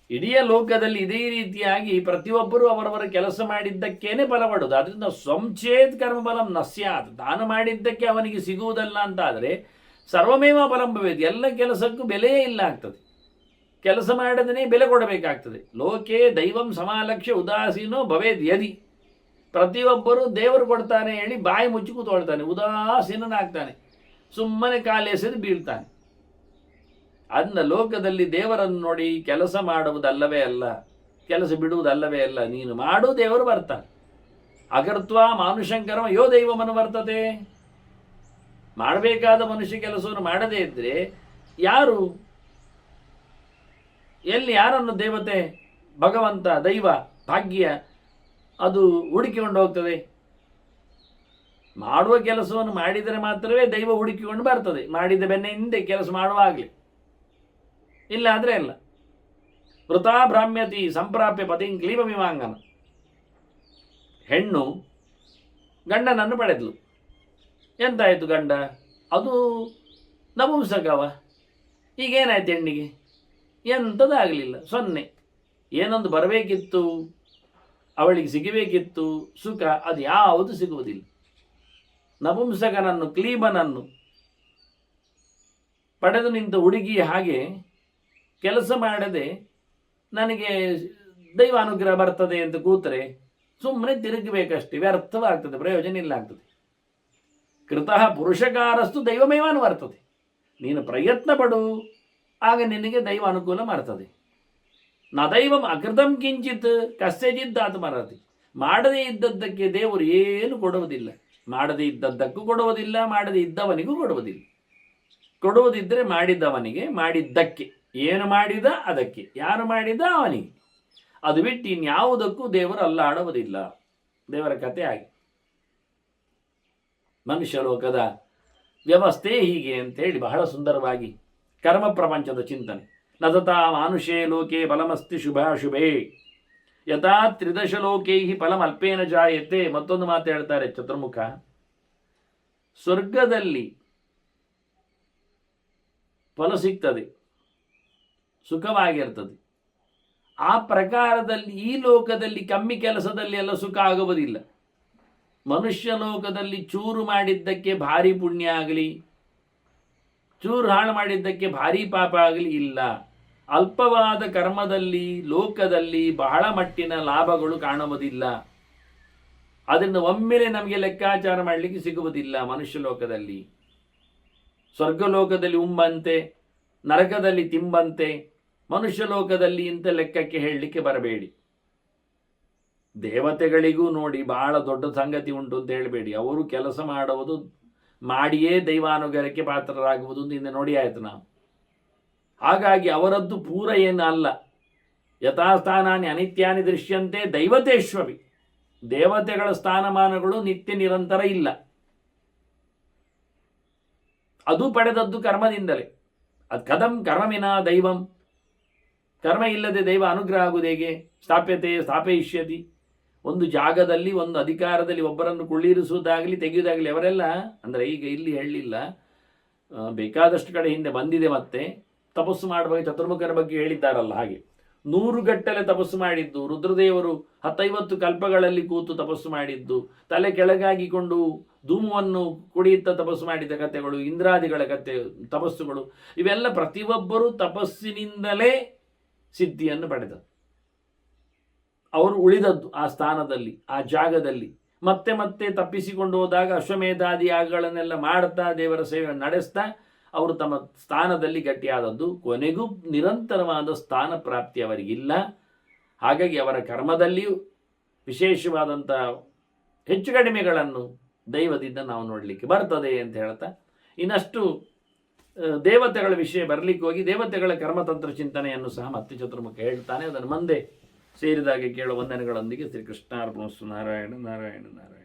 ಇಡೀ ಲೋಕದಲ್ಲಿ ಇದೇ ರೀತಿಯಾಗಿ ಪ್ರತಿಯೊಬ್ಬರೂ ಅವರವರ ಕೆಲಸ ಮಾಡಿದ್ದಕ್ಕೇನೆ ಫಲ ಪಡೋದು. ಅದರಿಂದ ಸಂಚೇತ್ ಕರ್ಮ ಫಲಂ ನಸ್ಯಾತ್. ತಾನು ಮಾಡಿದ್ದಕ್ಕೆ ಅವನಿಗೆ ಸಿಗುವುದಲ್ಲ ಅಂತ ಆದರೆ ಸರ್ವಮೇವ ಫಲಂ ಭವೇತ್. ಎಲ್ಲ ಕೆಲಸಕ್ಕೂ ಬೆಲೆಯೇ ಇಲ್ಲ ಆಗ್ತದೆ. ಕೆಲಸ ಮಾಡದೇ ಬೆಲೆ ಕೊಡಬೇಕಾಗ್ತದೆ. ಲೋಕೆ ದೈವಂ ಸಮಾಲಕ್ಷ್ಯ ಉದಾಸೀನೋ ಭವೇದ್ ಯದಿ. ಪ್ರತಿಯೊಬ್ಬರೂ ದೇವರು ಕೊಡ್ತಾನೆ ಹೇಳಿ ಬಾಯಿ ಮುಚ್ಚಿ ಕೂತ್ಕೊಳ್ತಾನೆ, ಉದಾಸೀನನಾಗ್ತಾನೆ, ಸುಮ್ಮನೆ ಕಾಲೆಸೆದು ಬೀಳ್ತಾನೆ. ಅದನ್ನ ಲೋಕದಲ್ಲಿ ದೇವರನ್ನು ನೋಡಿ ಕೆಲಸ ಮಾಡುವುದಲ್ಲವೇ ಅಲ್ಲ, ಕೆಲಸ ಬಿಡುವುದಲ್ಲವೇ ಅಲ್ಲ. ನೀನು ಮಾಡು, ದೇವರು ಬರ್ತಾನೆ. ಅಗರ್ತ್ವ ಮಾನುಷಂಕರಮ ಯೋ ದೈವಮನು ವರ್ತತೆ. ಮಾಡಬೇಕಾದ ಮನುಷ್ಯ ಕೆಲಸವನ್ನು ಮಾಡದೇ ಇದ್ದರೆ ಯಾರು, ಎಲ್ಲಿ ಯಾರನ್ನು ದೇವತೆ, ಭಗವಂತ, ದೈವ, ಭಾಗ್ಯ ಅದು ಹುಡುಕಿಕೊಂಡು ಹೋಗ್ತದೆ? ಮಾಡುವ ಕೆಲಸವನ್ನು ಮಾಡಿದರೆ ಮಾತ್ರವೇ ದೈವ ಹುಡುಕಿಕೊಂಡು ಬರ್ತದೆ. ಮಾಡಿದ ಬೆನ್ನ ಹಿಂದೆ ಕೆಲಸ ಮಾಡುವಾಗಲೇ, ಇಲ್ಲ ಆದರೆ ಅಲ್ಲ. ವೃತಾ ಭ್ರಾಮ್ಯತಿ ಸಂಪ್ರಾಪ್ಯ ಪತಿಂ ಕ್ಲೀಬ ಮೀಮಾಂಗನ. ಹೆಣ್ಣು ಗಂಡನನ್ನು ಪಡೆದ್ಲು. ಎಂತಾಯಿತು ಗಂಡ? ಅದು ನಪುಂಸಕವ. ಈಗೇನಾಯ್ತು ಹೆಣ್ಣಿಗೆ? ಎಂಥದ್ದಾಗಲಿಲ್ಲ, 0. ಏನೊಂದು ಬರಬೇಕಿತ್ತು, ಅವಳಿಗೆ ಸಿಗಬೇಕಿತ್ತು ಸುಖ, ಅದು ಯಾವುದು ಸಿಗುವುದಿಲ್ಲ. ನಪುಂಸಕನನ್ನು, ಕ್ಲೀಬನನ್ನು ಪಡೆದು ನಿಂತ ಹುಡುಗಿ ಹಾಗೆ ಕೆಲಸ ಮಾಡದೆ ನನಗೆ ದೈವ ಅನುಗ್ರಹ ಬರ್ತದೆ ಅಂತ ಕೂತರೆ ಸುಮ್ಮನೆ ತಿರುಗಬೇಕಷ್ಟೇ, ವ್ಯರ್ಥವಾಗ್ತದೆ, ಪ್ರಯೋಜನ ಇಲ್ಲ ಆಗ್ತದೆ. ಕೃತಃ ಪುರುಷಕಾರಸ್ತು ದೈವಮೇವಾನು ಬರ್ತದೆ. ನೀನು ಪ್ರಯತ್ನ ಪಡು, ಆಗ ನಿನಗೆ ದೈವ ಅನುಕೂಲ ಮಾಡ್ತದೆ. ನ ದೈವಂ ಅಕೃತಂ ಕಿಂಚಿತ್ ಕಸ್ಯಚಿತ್ ಆತ್ಮರತಿ. ಮಾಡದೇ ಇದ್ದದ್ದಕ್ಕೆ ದೇವರು ಏನು ಕೊಡುವುದಿಲ್ಲ. ಮಾಡದೇ ಇದ್ದದ್ದಕ್ಕೂ ಕೊಡುವುದಿಲ್ಲ, ಮಾಡದೇ ಇದ್ದವನಿಗೂ ಕೊಡುವುದಿಲ್ಲ. ಕೊಡುವುದಿದ್ದರೆ ಮಾಡಿದ್ದವನಿಗೆ, ಮಾಡಿದ್ದಕ್ಕೆ, ಏನು ಮಾಡಿದ ಅದಕ್ಕೆ, ಯಾರು ಮಾಡಿದ ಅವನಿಗೆ. ಅದು ಬಿಟ್ಟು ಇನ್ಯಾವುದಕ್ಕೂ ದೇವರು ಅಲ್ಲಾಡುವುದಿಲ್ಲ. ದೇವರ ಕಥೆ ಆಗಿ ಮನುಷ್ಯ ಲೋಕದ ವ್ಯವಸ್ಥೆ ಹೀಗೆ ಅಂತೇಳಿ ಬಹಳ ಸುಂದರವಾಗಿ ಕರ್ಮ ಪ್ರಪಂಚದ ಚಿಂತನೆ. ನತತಾ ಮಾನುಷೇ ಲೋಕೆ ಫಲಮಸ್ತಿ ಶುಭಾಶುಭೇ ಯಥಾ ತ್ರಿದಶ ಲೋಕೈ ಫಲಮಲ್ಪೇನ ಜಾಯತೆ. ಮತ್ತೊಂದು ಮಾತು ಹೇಳ್ತಾರೆ ಚತುರ್ಮುಖ, ಸ್ವರ್ಗದಲ್ಲಿ ಫಲ ಸಿಗ್ತದೆ, ಸುಖವಾಗಿರ್ತದೆ. ಆ ಪ್ರಕಾರದಲ್ಲಿ ಈ ಲೋಕದಲ್ಲಿ ಕಮ್ಮಿ ಕೆಲಸದಲ್ಲಿ ಎಲ್ಲ ಸುಖ ಆಗುವುದಿಲ್ಲ. ಮನುಷ್ಯ ಲೋಕದಲ್ಲಿ ಚೂರು ಮಾಡಿದ್ದಕ್ಕೆ ಭಾರಿ ಪುಣ್ಯ ಆಗಲಿ, ಚೂರು ಹಾಳು ಮಾಡಿದ್ದಕ್ಕೆ ಭಾರಿ ಪಾಪ ಆಗಲಿ ಇಲ್ಲ. ಅಲ್ಪವಾದ ಕರ್ಮದಲ್ಲಿ ಲೋಕದಲ್ಲಿ ಬಹಳ ಮಟ್ಟಿನ ಲಾಭಗಳು ಕಾಣುವುದಿಲ್ಲ. ಅದರಿಂದ ಒಮ್ಮೆಲೆ ನಮಗೆ ಲೆಕ್ಕಾಚಾರ ಮಾಡಲಿಕ್ಕೆ ಸಿಗುವುದಿಲ್ಲ. ಮನುಷ್ಯ ಲೋಕದಲ್ಲಿ, ಸ್ವರ್ಗಲೋಕದಲ್ಲಿ ಉಂಬಂತೆ, ನರಕದಲ್ಲಿ ತಿಂಬಂತೆ, ಮನುಷ್ಯ ಲೋಕದಲ್ಲಿ ಇಂಥ ಲೆಕ್ಕಕ್ಕೆ ಹೇಳಲಿಕ್ಕೆ ಬರಬೇಡಿ. ದೇವತೆಗಳಿಗೂ ನೋಡಿ ಬಹಳ ದೊಡ್ಡ ಸಂಗತಿ ಉಂಟು ಅಂತ ಹೇಳಬೇಡಿ. ಅವರು ಕೆಲಸ ಮಾಡುವುದು ಮಾಡಿಯೇ ದೈವಾನುಗ್ರಹಕ್ಕೆ ಪಾತ್ರರಾಗುವುದು ಅಂತ ಹಿಂದೆ ನೋಡಿ ಆಯ್ತು ನಾವು. ಹಾಗಾಗಿ ಅವರದ್ದು ಪೂರ ಏನು ಅಲ್ಲ. ಯಥಾಸ್ಥಾನಾನಿ ಅನಿತ್ಯಾನಿ ದೃಶ್ಯಂತೆ ದೈವತೇಶ್ವವಿ. ದೇವತೆಗಳ ಸ್ಥಾನಮಾನಗಳು ನಿತ್ಯ ನಿರಂತರ ಇಲ್ಲ. ಅದು ಪಡೆದದ್ದು ಕರ್ಮದಿಂದಲೇ. ಅದು ಕಥಂ ಕರ್ಮವಿನಾ ದೈವಂ. ಕರ್ಮ ಇಲ್ಲದೆ ದೈವ ಅನುಗ್ರಹ ಆಗುವುದು ಹೇಗೆ? ಸ್ಥಾಪ್ಯತೆ ಸ್ಥಾಪಯಿಷ್ಯತಿ. ಒಂದು ಜಾಗದಲ್ಲಿ ಒಂದು ಅಧಿಕಾರದಲ್ಲಿ ಒಬ್ಬರನ್ನು ಕುಳ್ಳಿರಿಸುವುದಾಗಲಿ ತೆಗೆಯುವುದಾಗಲಿ ಅವರೆಲ್ಲ ಅಂದರೆ ಈಗ ಇಲ್ಲಿ ಹೇಳಲಿಲ್ಲ, ಬೇಕಾದಷ್ಟು ಕಡೆ ಹಿಂದೆ ಬಂದಿದೆ. ಮತ್ತೆ ತಪಸ್ಸು ಮಾಡುವಾಗ ಚತುರ್ಮುಖರ ಬಗ್ಗೆ ಹೇಳಿದ್ದಾರಲ್ಲ, ಹಾಗೆ 100 ಗಟ್ಟಲೆ ತಪಸ್ಸು ಮಾಡಿದ್ದು, ರುದ್ರದೇವರು 10-50 ಕಲ್ಪಗಳಲ್ಲಿ ಕೂತು ತಪಸ್ಸು ಮಾಡಿದ್ದು, ತಲೆ ಕೆಳಗಾಗಿಕೊಂಡು ಧೂಮವನ್ನು ಕುಡಿಯುತ್ತಾ ತಪಸ್ಸು ಮಾಡಿದ ಕಥೆಗಳು, ಇಂದ್ರಾದಿಗಳ ಕಥೆ ತಪಸ್ಸುಗಳು, ಇವೆಲ್ಲ ಪ್ರತಿಯೊಬ್ಬರೂ ತಪಸ್ಸಿನಿಂದಲೇ ಸಿದ್ಧಿಯನ್ನು ಪಡೆದದ್ದು. ಅವರು ಉಳಿದದ್ದು ಆ ಸ್ಥಾನದಲ್ಲಿ, ಆ ಜಾಗದಲ್ಲಿ. ಮತ್ತೆ ಮತ್ತೆ ತಪ್ಪಿಸಿಕೊಂಡು ಹೋದಾಗ ಅಶ್ವಮೇಧಾದಿ ಯಾಗಗಳನ್ನೆಲ್ಲ ಮಾಡ್ತಾ ದೇವರ ಸೇವೆ ನಡೆಸ್ತಾ ಅವರು ತಮ್ಮ ಸ್ಥಾನದಲ್ಲಿ ಗಟ್ಟಿಯಾದದ್ದು. ಕೊನೆಗೂ ನಿರಂತರವಾದ ಸ್ಥಾನ ಪ್ರಾಪ್ತಿ ಅವರಿಗಿಲ್ಲ. ಹಾಗಾಗಿ ಅವರ ಕರ್ಮದಲ್ಲಿಯೂ ವಿಶೇಷವಾದಂಥ ಹೆಚ್ಚು ಕಡಿಮೆಗಳನ್ನು ದೈವದಿಂದ ನಾವು ನೋಡಲಿಕ್ಕೆ ಬರ್ತದೆ ಅಂತ ಹೇಳ್ತಾ, ಇನ್ನಷ್ಟು ದೇವತೆಗಳ ವಿಷಯ ಬರಲಿಕ್ಕೆ ಹೋಗಿ ದೇವತೆಗಳ ಕರ್ಮತಂತ್ರ ಚಿಂತನೆಯನ್ನು ಸಹ ಮತ್ತೆ ಚತುರ್ಮುಖ ಹೇಳ್ತಾನೆ. ಅದನ್ನು ಮುಂದೆ ಸೇರಿದಾಗೆ ಕೇಳುವ ವಂದನೆಗಳೊಂದಿಗೆ ಶ್ರೀಕೃಷ್ಣಾರ್ಪಣಸ್ತು. ನಾರಾಯಣ ನಾರಾಯಣ ನಾರಾಯಣ.